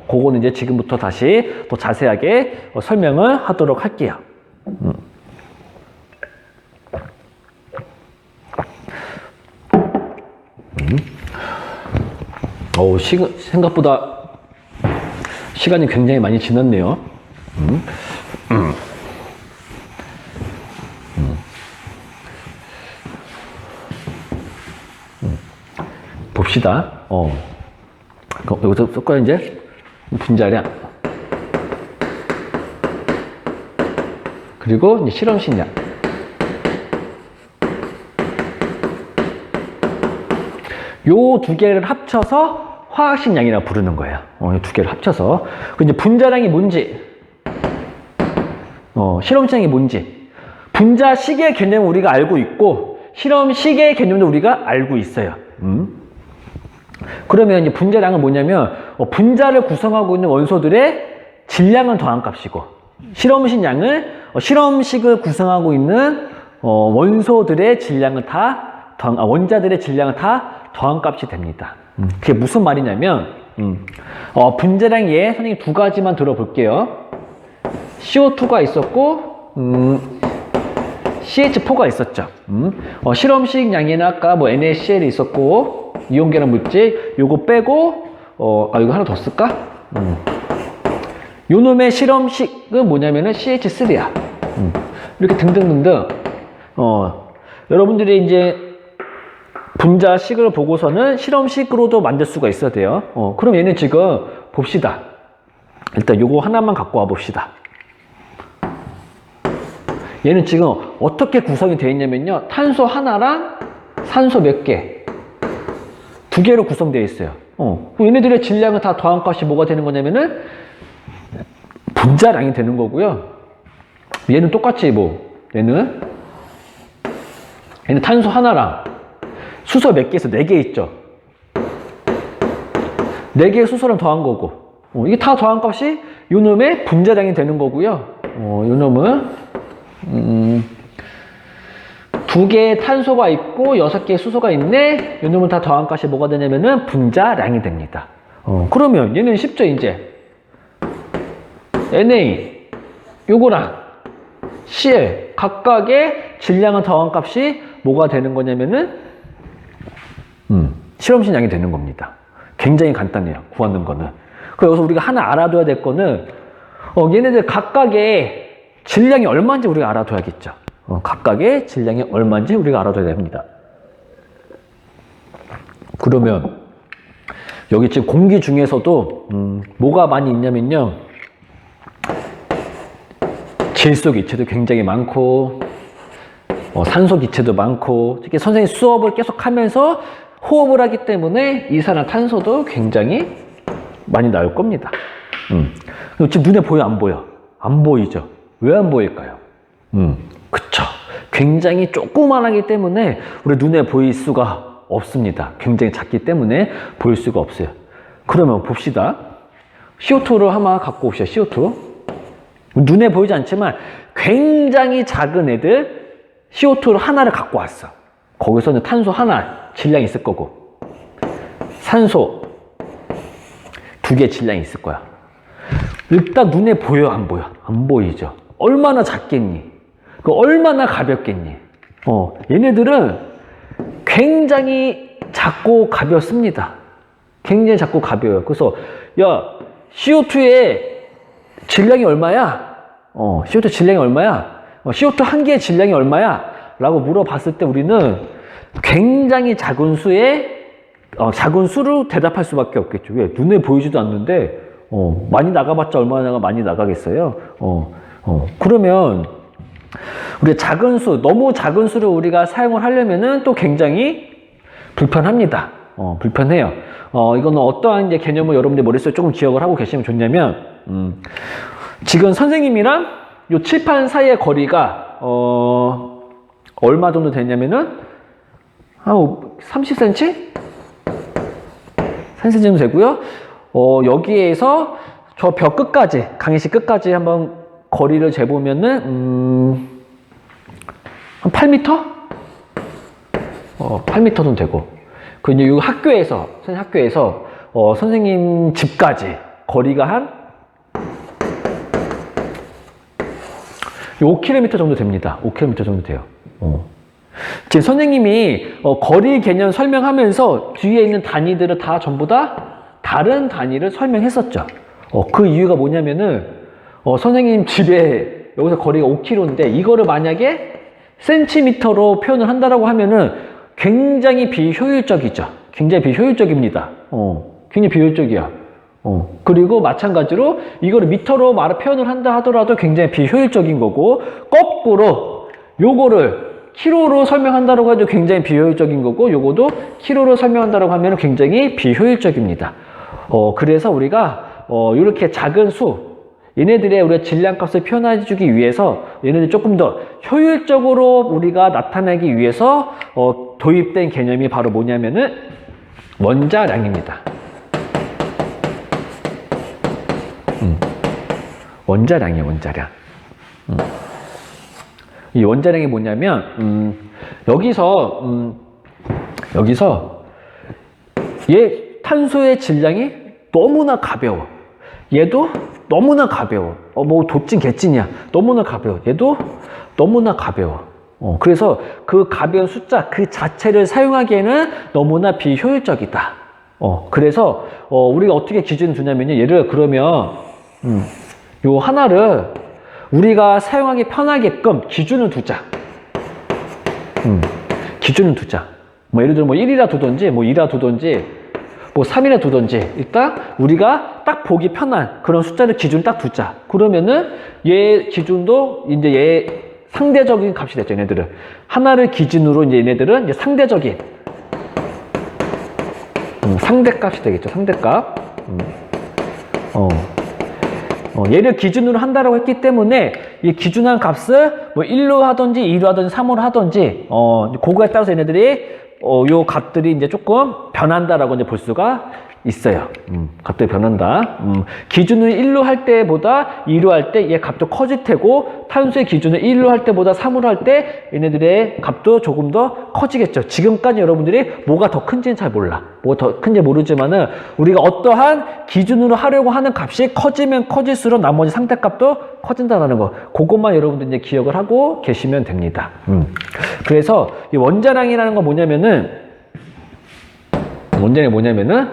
그거는 이제 지금부터 다시 더 자세하게 설명을 하도록 할게요. 생각보다 시간이 굉장히 많이 지났네요. 봅시다. 여기서 섞어요, 이제. 분자량. 그리고 이제 실험식량. 요 두 개를 합쳐서 화학식량이라고 부르는 거예요. 이 두 개를 합쳐서. 그 이제 분자량이 뭔지, 실험식량이 뭔지. 분자식의 개념을 우리가 알고 있고, 실험식의 개념도 우리가 알고 있어요. 그러면 이제 분자량은 뭐냐면, 분자를 구성하고 있는 원소들의 질량을 더한 값이고, 실험식을 구성하고 있는 원소들의 질량을 원자들의 질량을 다 더한 값이 됩니다. 그게 무슨 말이냐면, 분자량 예에 선생님 두 가지만 들어볼게요. CO2가 있었고, CH4가 있었죠. 실험식 양에는 아까 뭐 NaCl이 있었고, 이온계란 물질, 요거 빼고, 이거 하나 더 쓸까? 요 놈의 실험식은 뭐냐면은 CH3야. 이렇게 등등등등. 여러분들이 이제 분자식을 보고서는 실험식으로도 만들 수가 있어야 돼요. 그럼 얘는 지금 봅시다. 일단 요거 하나만 갖고 와 봅시다. 얘는 지금 어떻게 구성이 되어 있냐면요. 탄소 하나랑 산소 몇 개? 두 개로 구성되어 있어요. 얘네들의 질량을 다 더한 값이 뭐가 되는 거냐면은 분자량이 되는 거고요. 얘는 똑같이 얘는 탄소 하나랑 수소 몇 개에서 4개 있죠. 4개의 수소랑 더한 거고, 이게 다 더한 값이 요 놈의 분자량이 되는 거고요. 요 놈은 2개의 탄소가 있고 6개의 수소가 있네. 요 놈은 다 더한 값이 뭐가 되냐면은 분자량이 됩니다. 그러면 얘는 쉽죠, 이제. Na 요거랑 Cl 각각의 질량을 더한 값이 뭐가 되는 거냐면은 실험식량이 되는 겁니다. 굉장히 간단해요, 구하는 거는. 그래서 여기서 우리가 하나 알아둬야 될 거는 얘네들 각각의 질량이 얼마인지 우리가 알아둬야겠죠. 각각의 질량이 얼마인지 우리가 알아둬야 됩니다. 그러면 여기 지금 공기 중에서도 뭐가 많이 있냐면요, 질소 기체도 굉장히 많고, 산소 기체도 많고, 특히 선생님 수업을 계속 하면서 호흡을 하기 때문에 이산화탄소도 굉장히 많이 나올 겁니다. 지금 눈에 보여, 안 보여? 안 보이죠? 왜 안 보일까요? 그쵸. 굉장히 조그만하기 때문에 우리 눈에 보일 수가 없습니다. 굉장히 작기 때문에 보일 수가 없어요. 그러면 봅시다. CO2를 하나 갖고 옵시다. CO2. 눈에 보이지 않지만 굉장히 작은 애들 CO2를 하나를 갖고 왔어. 거기서는 탄소 하나 질량이 있을 거고, 산소 2개 질량이 있을 거야. 일단 눈에 보여, 안 보여? 안 보이죠? 얼마나 작겠니? 얼마나 가볍겠니? 얘네들은 굉장히 작고 가볍습니다. 굉장히 작고 가벼워요. 그래서 야, CO2의 질량이 얼마야? CO2 질량이 얼마야? CO2 한 개의 질량이 얼마야? 라고 물어봤을 때 우리는 굉장히 작은 수로 대답할 수밖에 없겠죠. 왜? 눈에 보이지도 않는데, 많이 나가봤자 얼마나 많이 나가겠어요? 그러면, 우리 너무 작은 수를 우리가 사용을 하려면은 또 굉장히 불편합니다. 불편해요. 이거는 어떠한 이제 개념을 여러분들 머릿속에 조금 기억을 하고 계시면 좋냐면, 지금 선생님이랑 요 칠판 사이의 거리가, 얼마 정도 되냐면은, 한 30cm? 30cm 정도 되고요. 여기에서 저 벽 끝까지, 강의실 끝까지 한번 거리를 재보면은, 한 8m? 8m 정도 되고. 그 이제 이 선생님 학교에서, 선생님 집까지 거리가 한 5km 정도 됩니다. 5km 정도 돼요. 지금 선생님이 거리 개념 설명하면서 뒤에 있는 단위들을 다 전부 다 다른 단위를 설명했었죠. 그 이유가 뭐냐면은 선생님 집에 여기서 거리가 5km인데 이거를 만약에 센티미터로 표현을 한다라고 하면은 굉장히 비효율적이죠. 굉장히 비효율적입니다. 굉장히 비효율적이야. 그리고 마찬가지로 이거를 미터로 표현을 한다 하더라도 굉장히 비효율적인 거고, 거꾸로 요거를 키로로 설명한다고 해도 굉장히 비효율적인 거고, 요거도 키로로 설명한다고 하면 굉장히 비효율적입니다. 그래서 우리가 이렇게 작은 수, 얘네들의 우리가 질량값을 표현해주기 위해서 얘네들 조금 더 효율적으로 우리가 나타내기 위해서 도입된 개념이 바로 뭐냐면은 원자량입니다. 원자량이에요, 원자량. 이 원자량이 뭐냐면 여기서 얘 탄소의 질량이 너무나 가벼워. 얘도 너무나 가벼워. 뭐 도찐 개찐이야. 너무나 가벼워. 얘도 너무나 가벼워. 그래서 그 가벼운 숫자 그 자체를 사용하기에는 너무나 비효율적이다. 그래서 우리가 어떻게 기준을 두냐면요. 예를 그러면 요 하나를 우리가 사용하기 편하게끔 기준을 두자. 기준을 두자. 뭐 예를 들어 뭐 1이라 두든지 뭐 2라 두든지 뭐 3이라 두든지 일단 우리가 딱 보기 편한 그런 숫자를 기준 딱 두자. 그러면은 얘 기준도 이제 얘 상대적인 값이 됐죠. 얘네들은 하나를 기준으로 이제 얘네들은 이제 상대적인 상대값이 되겠죠. 상대값. 얘를 기준으로 한다라고 했기 때문에 이 기준한 값을 뭐 1로 하든지 2로 하든지 3으로 하든지 그거에 따라서 얘네들이 요 값들이 이제 조금 변한다라고 이제 볼 수가 있어요. 값들이 변한다. 기준을 1로 할 때보다 2로 할 때 얘 값도 커질 테고, 탄소의 기준을 1로 할 때보다 3으로 할 때 얘네들의 값도 조금 더 커지겠죠. 지금까지 여러분들이 뭐가 더 큰지는 잘 몰라. 뭐가 더 큰지 모르지만은 우리가 어떠한 기준으로 하려고 하는 값이 커지면 커질수록 나머지 상대값도 커진다는 거. 그것만 여러분들 이제 기억을 하고 계시면 됩니다. 그래서 이 원자량이라는 건 뭐냐면은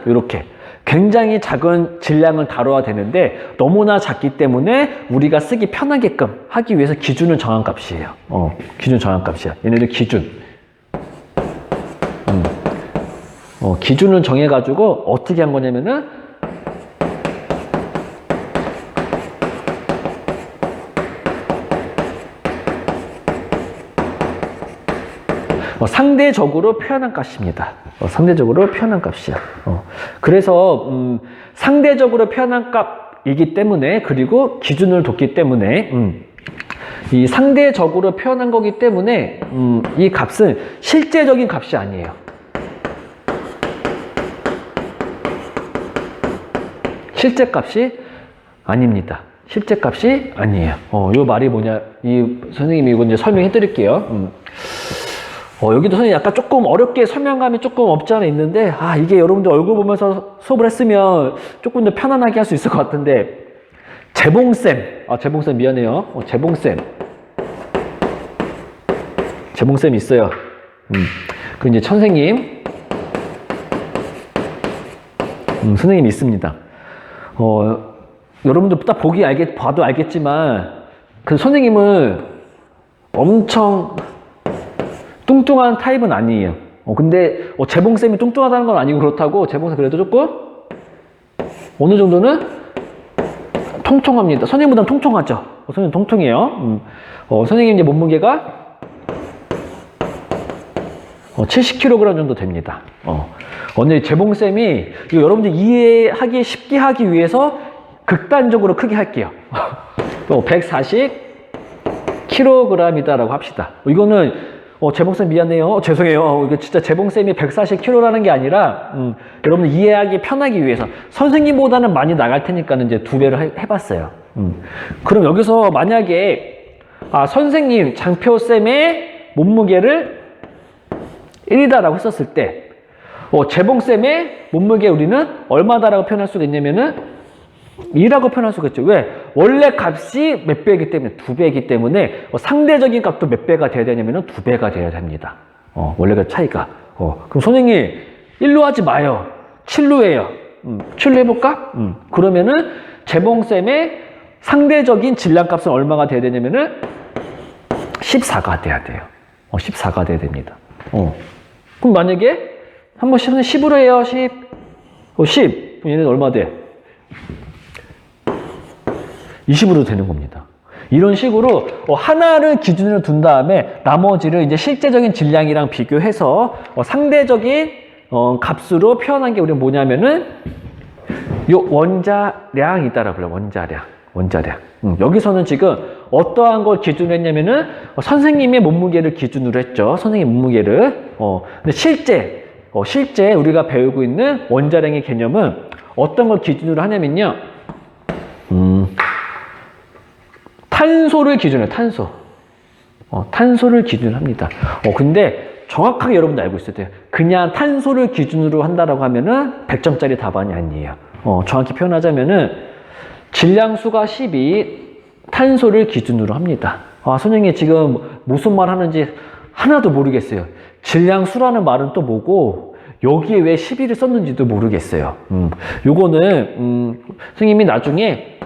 이렇게 굉장히 작은 질량을 다뤄야 되는데 너무나 작기 때문에 우리가 쓰기 편하게끔 하기 위해서 기준을 정한 값이에요. 기준 정한 값이야. 얘네들 기준. 기준을 정해가지고 어떻게 한 거냐면은 상대적으로 표현한 값입니다. 상대적으로 표현한 값이야. 그래서 상대적으로 표현한 값이기 때문에, 그리고 기준을 뒀기 때문에 이 상대적으로 표현한 거기 때문에 이 값은 실제적인 값이 아니에요. 실제 값이 아닙니다. 실제 값이 아니에요. 요 말이 뭐냐, 이 선생님이 이거 이제 설명해 드릴게요. 여기도 선생님 약간 조금 어렵게 설명감이 조금 없지 않아 있는데, 이게 여러분들 얼굴 보면서 수업을 했으면 조금 더 편안하게 할 수 있을 것 같은데, 재봉쌤, 재봉쌤 미안해요. 재봉쌤 있어요. 그 이제 선생님, 선생님이 있습니다. 여러분들 딱 봐도 알겠지만, 그 선생님은 엄청 뚱뚱한 타입은 아니에요. 근데 재봉쌤이 뚱뚱하다는 건 아니고, 그렇다고 재봉쌤 그래도 조금 어느 정도는 통통합니다. 선생님보다는 통통하죠. 선생님 통통해요. 선생님 이제 몸무게가 70kg 정도 됩니다. 근데 재봉쌤이 이거 여러분들 이해하기 쉽게 하기 위해서 극단적으로 크게 할게요. 140kg이다라고 합시다. 이거는 재봉쌤 미안해요. 죄송해요. 이거 진짜 재봉쌤이 140kg라는 게 아니라 여러분 이해하기 편하기 위해서 선생님보다는 많이 나갈 테니까는 이제 2배를 해봤어요. 그럼 여기서 만약에 선생님 장표쌤의 몸무게를 1이다라고 했었을 때 재봉쌤의 몸무게 우리는 얼마다라고 표현할 수가 있냐면은 2라고 표현할 수가 있죠. 왜? 원래 값이 몇 배이기 때문에 2배이기 때문에 상대적인 값도 몇 배가 돼야 되냐면은 2배가 돼야 됩니다. 원래 그 차이가. 그럼 선생님 1로 하지 마요. 7로 해요. 7로 해볼까? 그러면은 재봉쌤의 상대적인 질량값은 얼마가 돼야 되냐면은 14가 돼야 돼요. 14가 돼야 됩니다. 그럼 만약에 한번 10으로 해요. 10. 10. 얘는 얼마 돼? 20으로 되는 겁니다. 이런 식으로 하나를 기준으로 둔 다음에 나머지를 이제 실제적인 질량이랑 비교해서 상대적인 값으로 표현한 게 우리는 뭐냐면은 요 원자량이다라고 불러요. 원자량. 여기서는 지금 어떠한 걸 기준으로 했냐면은 선생님의 몸무게를 기준으로 했죠. 선생님 몸무게를. 근데 실제 우리가 배우고 있는 원자량의 개념은 어떤 걸 기준으로 하냐면요. 탄소를 기준으로 탄소. 탄소를 기준으로 합니다. 근데 정확하게 여러분도 알고 있어야 돼요. 그냥 탄소를 기준으로 한다라고 하면은 100점짜리 답안이 아니에요. 정확히 표현하자면은 질량수가 10이 탄소를 기준으로 합니다. 선생님 지금 무슨 말 하는지 하나도 모르겠어요. 질량수라는 말은 또 뭐고 여기에 왜 12를 썼는지도 모르겠어요. 요거는 선생님이 나중에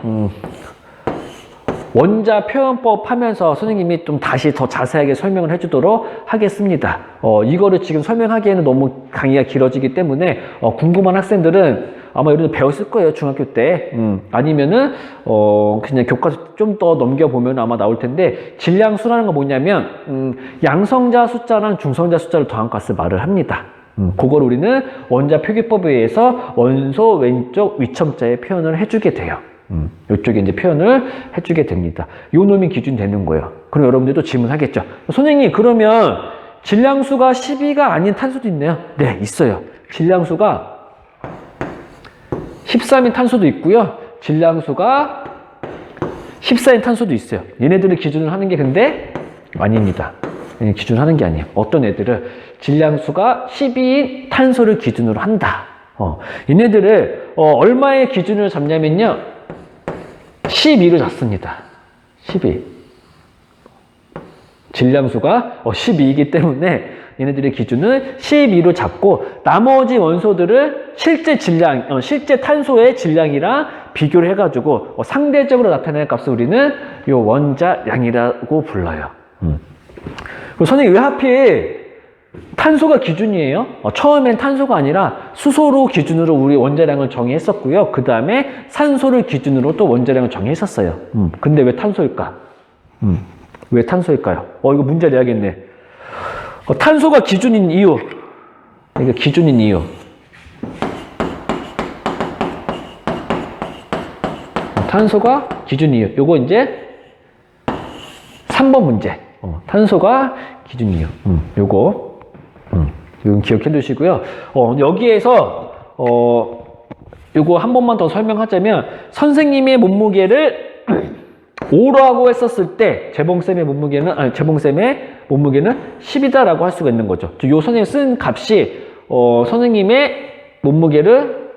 원자 표현법 하면서 선생님이 좀 다시 더 자세하게 설명을 해주도록 하겠습니다. 이거를 지금 설명하기에는 너무 강의가 길어지기 때문에 궁금한 학생들은 아마 여러분들 배웠을 거예요. 중학교 때. 아니면은 그냥 교과서 좀 더 넘겨보면 아마 나올 텐데 질량수라는 건 뭐냐면 양성자 숫자랑 중성자 숫자를 더한 값을 말을 합니다. 그걸 우리는 원자 표기법에 의해서 원소 왼쪽 위첨자에 표현을 해주게 돼요. 이쪽에 이제 표현을 해주게 됩니다. 요 놈이 기준이 되는 거예요. 그럼 여러분들도 질문하겠죠. 선생님, 그러면 질량수가 12가 아닌 탄소도 있네요. 네, 있어요. 질량수가 13인 탄소도 있고요. 질량수가 14인 탄소도 있어요. 얘네들을 기준으로 하는 게 근데 아닙니다. 기준으로 하는 게 아니에요. 어떤 애들을 질량수가 12인 탄소를 기준으로 한다. 얘네들을 얼마의 기준으로 잡냐면요. 12로 잡습니다. 12. 질량수가 12이기 때문에 얘네들의 기준은 12로 잡고 나머지 원소들을 실제 질량, 실제 탄소의 질량이랑 비교를 해가지고 상대적으로 나타내는 값을 우리는 이 원자량이라고 불러요. 그럼 선생님 왜 하필 탄소가 기준이에요? 처음엔 탄소가 아니라 수소로 기준으로 우리 원자량을 정의했었고요. 그 다음에 산소를 기준으로 또 원자량을 정의했었어요. 근데 왜 탄소일까? 왜 탄소일까요? 이거 문제 내야겠네. 탄소가 기준인 이유. 이거 기준인 이유. 탄소가 기준 이유. 요거 이제 3번 문제. 탄소가 기준 이유. 요거 기억해 두시고요. 여기에서 요거 한 번만 더 설명하자면 선생님의 몸무게를 5라고 했었을 때 재봉쌤의 몸무게는 10이다라고 할 수가 있는 거죠. 요 선생님 쓴 값이 선생님의 몸무게를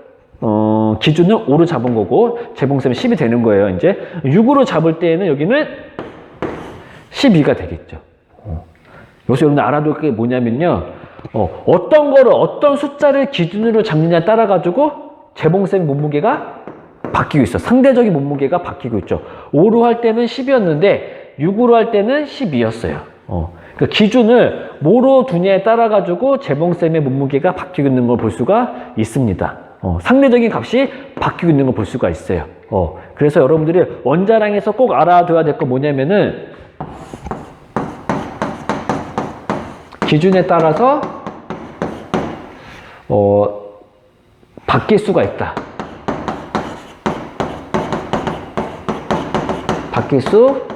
기준을 5로 잡은 거고 재봉쌤은 10이 되는 거예요. 이제 6으로 잡을 때에는 여기는 12가 되겠죠. 여기서 여러분들 알아둘 게 뭐냐면요. 어떤 숫자를 기준으로 잡느냐에 따라 가지고 재봉쌤 몸무게가 바뀌고 있어. 상대적인 몸무게가 바뀌고 있죠. 5로 할 때는 10이었는데 6으로 할 때는 12였어요. 그러니까 기준을 뭐로 두냐에 따라 가지고 재봉쌤의 몸무게가 바뀌고 있는 걸 볼 수가 있습니다. 상대적인 값이 바뀌고 있는 걸 볼 수가 있어요. 그래서 여러분들이 원자량에서 꼭 알아둬야 될 거 뭐냐면은 기준에 따라서 바뀔 수가 있다. 바뀔 수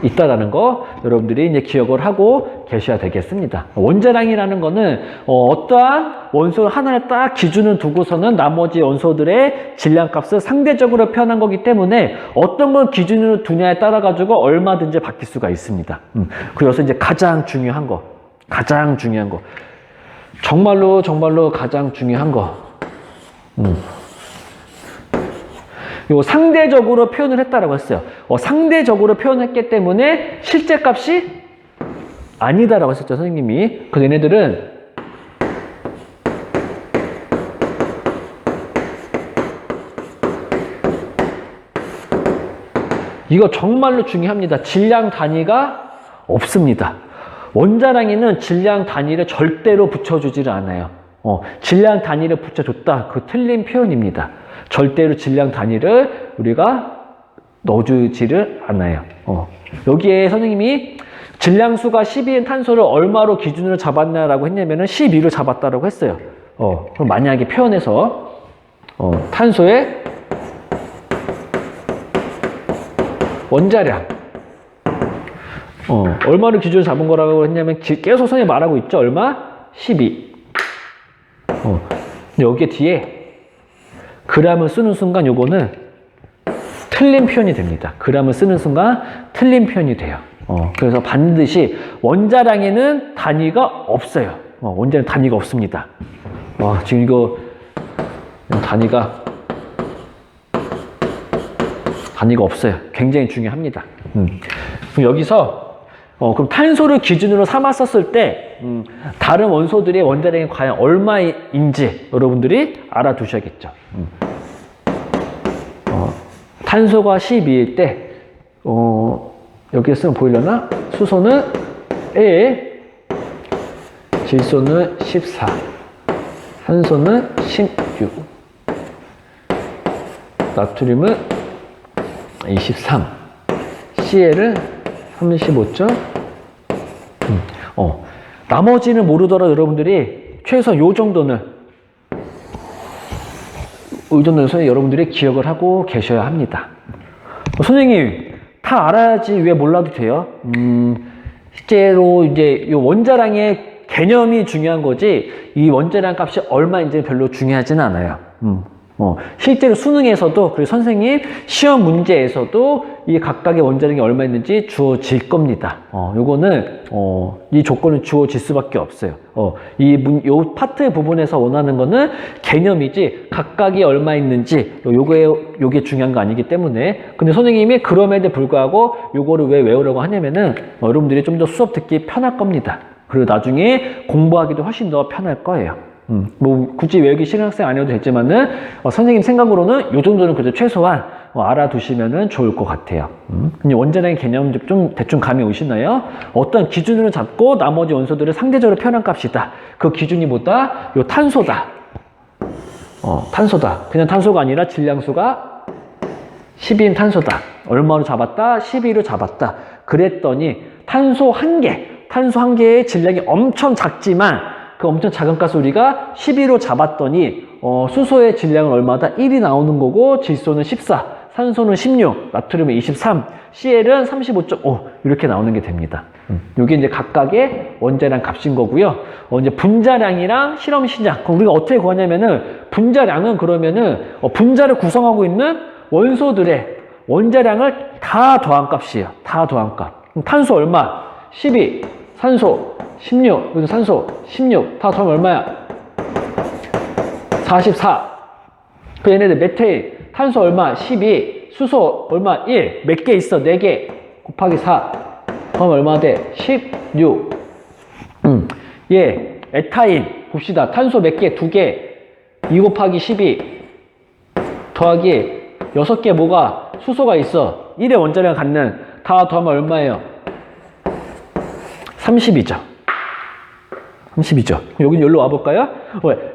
있다라는 거 여러분들이 이제 기억을 하고 계셔야 되겠습니다. 원자량이라는 거는 어떠한 원소 하나를 딱 기준을 두고서는 나머지 원소들의 질량값을 상대적으로 표현한 거기 때문에 어떤 걸 기준으로 두냐에 따라 가지고 얼마든지 바뀔 수가 있습니다. 그래서 이제 가장 중요한 거, 정말로 가장 중요한 거. 요 상대적으로 표현을 했다라고 했어요. 상대적으로 표현했기 때문에 실제 값이 아니다라고 했었죠, 선생님이. 그래서 얘네들은 이거 정말로 중요합니다. 질량 단위가 없습니다. 원자량에는 질량 단위를 절대로 붙여주지를 않아요. 질량 단위를 붙여줬다. 그 틀린 표현입니다. 절대로 질량 단위를 우리가 넣어주지를 않아요. 여기에 선생님이 질량수가 12인 탄소를 얼마로 기준으로 잡았냐라고 했냐면은 12로 잡았다라고 했어요. 그럼 만약에 표현해서 탄소의 원자량 얼마를 기준으로 잡은 거라고 했냐면 계속 선생님이 말하고 있죠. 얼마? 12. 여기에 뒤에 g을 쓰는 순간 요거는 틀린 표현이 됩니다. g을 쓰는 순간 틀린 표현이 돼요. 그래서 반드시 원자량에는 단위가 없어요. 원자량 단위가 없습니다. 지금 이거 단위가 없어요. 굉장히 중요합니다. 그럼 여기서 그럼 탄소를 기준으로 삼았었을 때 다른 원소들의 원자량이 과연 얼마인지 여러분들이 알아두셔야겠죠. 탄소가 12일 때 여기에 쓰면 보이려나? 수소는 1, 질소는 14, 산소는 16, 나트륨은 23, Cl은 35점. 나머지는 모르더라도 여러분들이 최소한 요 정도는 여러분들이 기억을 하고 계셔야 합니다. 선생님, 다 알아야지 왜 몰라도 돼요? 실제로 이제 이 원자량의 개념이 중요한 거지, 이 원자량 값이 얼마인지는 별로 중요하지는 않아요. 실제로 수능에서도, 그리고 선생님 시험 문제에서도 이 각각의 원자량이 얼마 있는지 주어질 겁니다. 요거는, 이 조건은 주어질 수밖에 없어요. 요 파트 부분에서 원하는 거는 개념이지, 각각이 얼마 있는지, 요게 중요한 거 아니기 때문에. 근데 선생님이 그럼에도 불구하고 요거를 왜 외우려고 하냐면은, 여러분들이 좀 더 수업 듣기 편할 겁니다. 그리고 나중에 공부하기도 훨씬 더 편할 거예요. 뭐 굳이 외우기 싫은 학생 아니어도 되지만은 선생님 생각으로는 요 정도는 그래도 최소한 알아두시면은 좋을 것 같아요. 원자량의 개념 좀 대충 감이 오시나요? 어떤 기준으로 잡고 나머지 원소들을 상대적으로 표현한 값이다. 그 기준이 뭐다? 요 탄소다. 탄소다. 그냥 탄소가 아니라 질량수가 12인 탄소다. 얼마로 잡았다? 12로 잡았다. 그랬더니 탄소 한 개의 질량이 엄청 작지만 그 엄청 작은 값을 우리가 12로 잡았더니 수소의 질량은 얼마다? 1이 나오는 거고, 질소는 14, 산소는 16, 나트륨은 23, Cl은 35.5 이렇게 나오는 게 됩니다. 이게 이제 각각의 원자량 값인 거고요. 이제 분자량이랑 실험시장. 그럼 우리가 어떻게 구하냐면은, 분자량은 그러면은 분자를 구성하고 있는 원소들의 원자량을 다 더한 값이에요. 다 더한 값. 그럼 탄소 얼마? 12, 산소 16, 여기서 산소 16, 다 더하면 얼마야? 44. 그 얘네들 메테일, 탄소 얼마? 12, 수소 얼마? 1, 몇 개 있어? 4개 곱하기 4, 더하면 얼마 돼? 16. 얘 에타인 봅시다. 탄소 몇 개? 2개, 2 곱하기 12 더하기 6개 뭐가? 수소가 있어. 1의 원자량을 갖는, 다 더하면 얼마예요? 30이죠. 30이죠. 여기 여기로 와볼까요?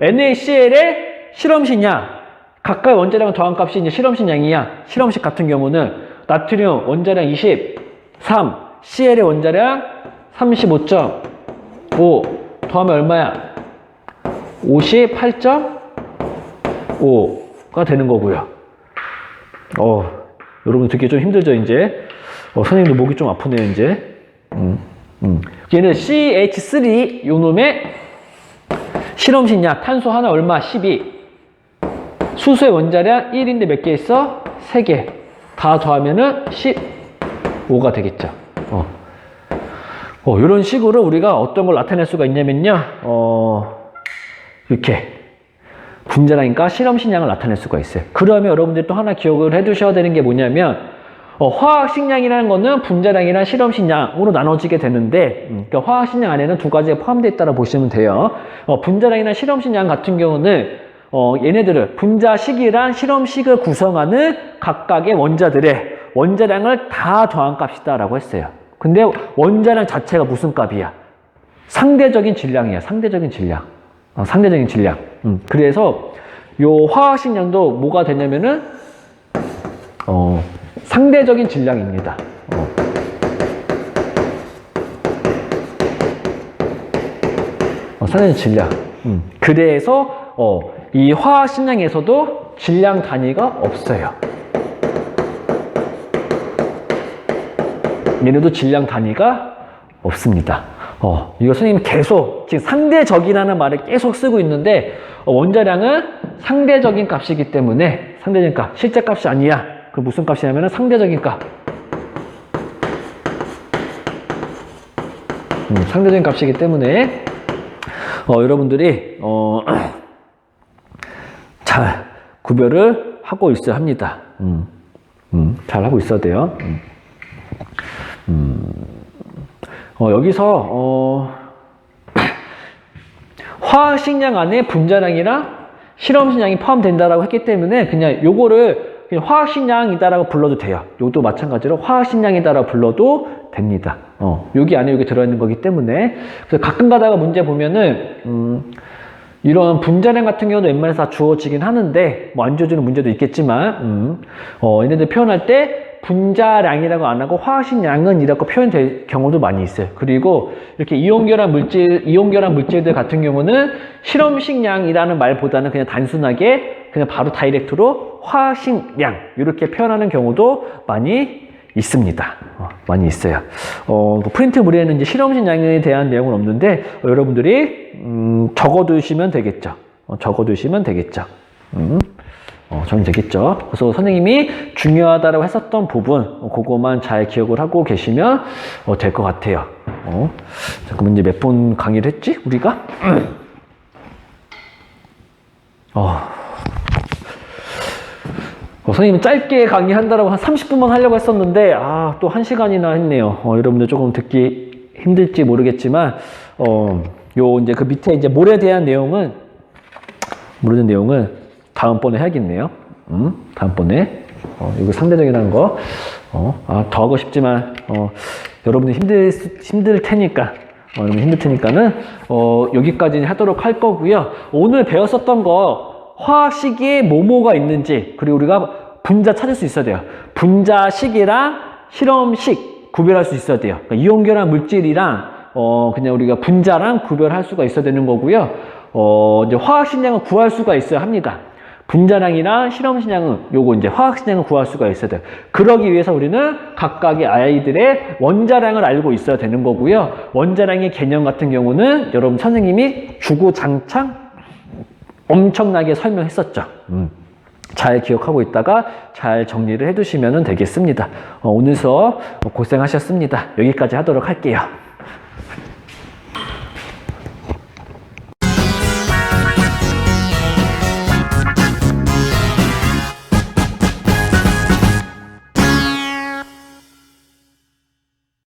NaCl의 실험식량, 각각의 원자량을 더한 값이 이제 실험식량이야. 실험식 같은 경우는 나트륨 원자량 23, Cl의 원자량 35.5 더하면 얼마야? 58.5가 되는 거고요. 여러분 듣기 좀 힘들죠, 이제? 선생님도 목이 좀 아프네요, 이제. 얘는 CH3 요놈의 실험식량, 탄소 하나 얼마? 12. 수소의 원자량 1인데 몇 개 있어? 3개. 다 더하면은 15가 되겠죠. 이런 식으로 우리가 어떤 걸 나타낼 수가 있냐면요. 이렇게 분자량과 실험식량을 나타낼 수가 있어요. 그러면 여러분들이 또 하나 기억을 해 두셔야 되는 게 뭐냐면, 화학식량이라는 거는 분자량이랑 실험식량으로 나눠지게 되는데, 그러니까 화학식량 안에는 두 가지가 포함되어 있다고 보시면 돼요. 분자량이나 실험식량 같은 경우는 얘네들을 분자식이랑 실험식을 구성하는 각각의 원자들의 원자량을 다 더한 값이다라고 했어요. 근데 원자량 자체가 무슨 값이야? 상대적인 질량이야. 상대적인 질량. 상대적인 질량. 그래서 요 화학식량도 뭐가 되냐면은 상대적인 질량입니다. 상대적인 질량. 그래서 이 화학식량에서도 질량 단위가 없어요. 얘네도 질량 단위가 없습니다. 이거 선생님 계속 지금 상대적이라는 말을 계속 쓰고 있는데 원자량은 상대적인 값이기 때문에 상대적인 값, 실제 값이 아니야. 그 무슨 값이냐면 상대적인 값. 상대적인 값이기 때문에 여러분들이 잘 구별을 하고 있어야 합니다. 잘 하고 있어야 돼요. 여기서 화학식량 안에 분자량이랑 실험식량이 포함된다라고 했기 때문에 그냥 요거를 그냥 화학식량이다라고 불러도 돼요. 요것도 마찬가지로 화학식량이다라고 불러도 됩니다. 여기 안에 여기 들어있는 거기 때문에. 그래서 가끔 가다가 문제 보면은 이런 분자량 같은 경우도 웬만해서 다 주어지긴 하는데 뭐 안 주어지는 문제도 있겠지만 얘네들 표현할 때 분자량이라고 안 하고 화학식량은 이라고 표현될 경우도 많이 있어요. 그리고 이렇게 이온결합 물질들 같은 경우는 실험식량이라는 말보다는 그냥 단순하게 그냥 바로 다이렉트로 화학식량 이렇게 표현하는 경우도 많이 있습니다. 많이 있어요. 프린트 물에는 이제 실험식량에 대한 내용은 없는데 여러분들이 적어두시면 되겠죠. 적어두시면 되겠죠. 저는 되겠죠. 그래서 선생님이 중요하다고 했었던 부분, 그거만 잘 기억을 하고 계시면 될 것 같아요. 자, 그럼 이제 몇 분 강의를 했지, 우리가? 선생님은 짧게 강의한다라고 한 30분만 하려고 했었는데, 또 1시간이나 했네요. 여러분들 조금 듣기 힘들지 모르겠지만, 이제 그 밑에 이제 몰에 대한 내용은, 다음번에 해야겠네요. 다음번에. 이거 상대적이라는 거. 더 하고 싶지만, 여러분들 힘들 테니까, 여기까지는 하도록 할 거고요. 오늘 배웠었던 거, 화학식이 뭐뭐가 있는지, 그리고 우리가 분자 찾을 수 있어야 돼요. 분자식이랑 실험식 구별할 수 있어야 돼요. 그러니까 이온결합 물질이랑, 그냥 우리가 분자랑 구별할 수가 있어야 되는 거고요. 이제 화학식량을 구할 수가 있어야 합니다. 분자량이나 실험식량은 요거 이제 화학식량을 구할 수가 있어야 돼요. 그러기 위해서 우리는 각각의 아이들의 원자량을 알고 있어야 되는 거고요. 원자량의 개념 같은 경우는 여러분 선생님이 주구장창 엄청나게 설명했었죠. 잘 기억하고 있다가 잘 정리를 해두시면 되겠습니다. 오늘 수업 고생하셨습니다. 여기까지 하도록 할게요.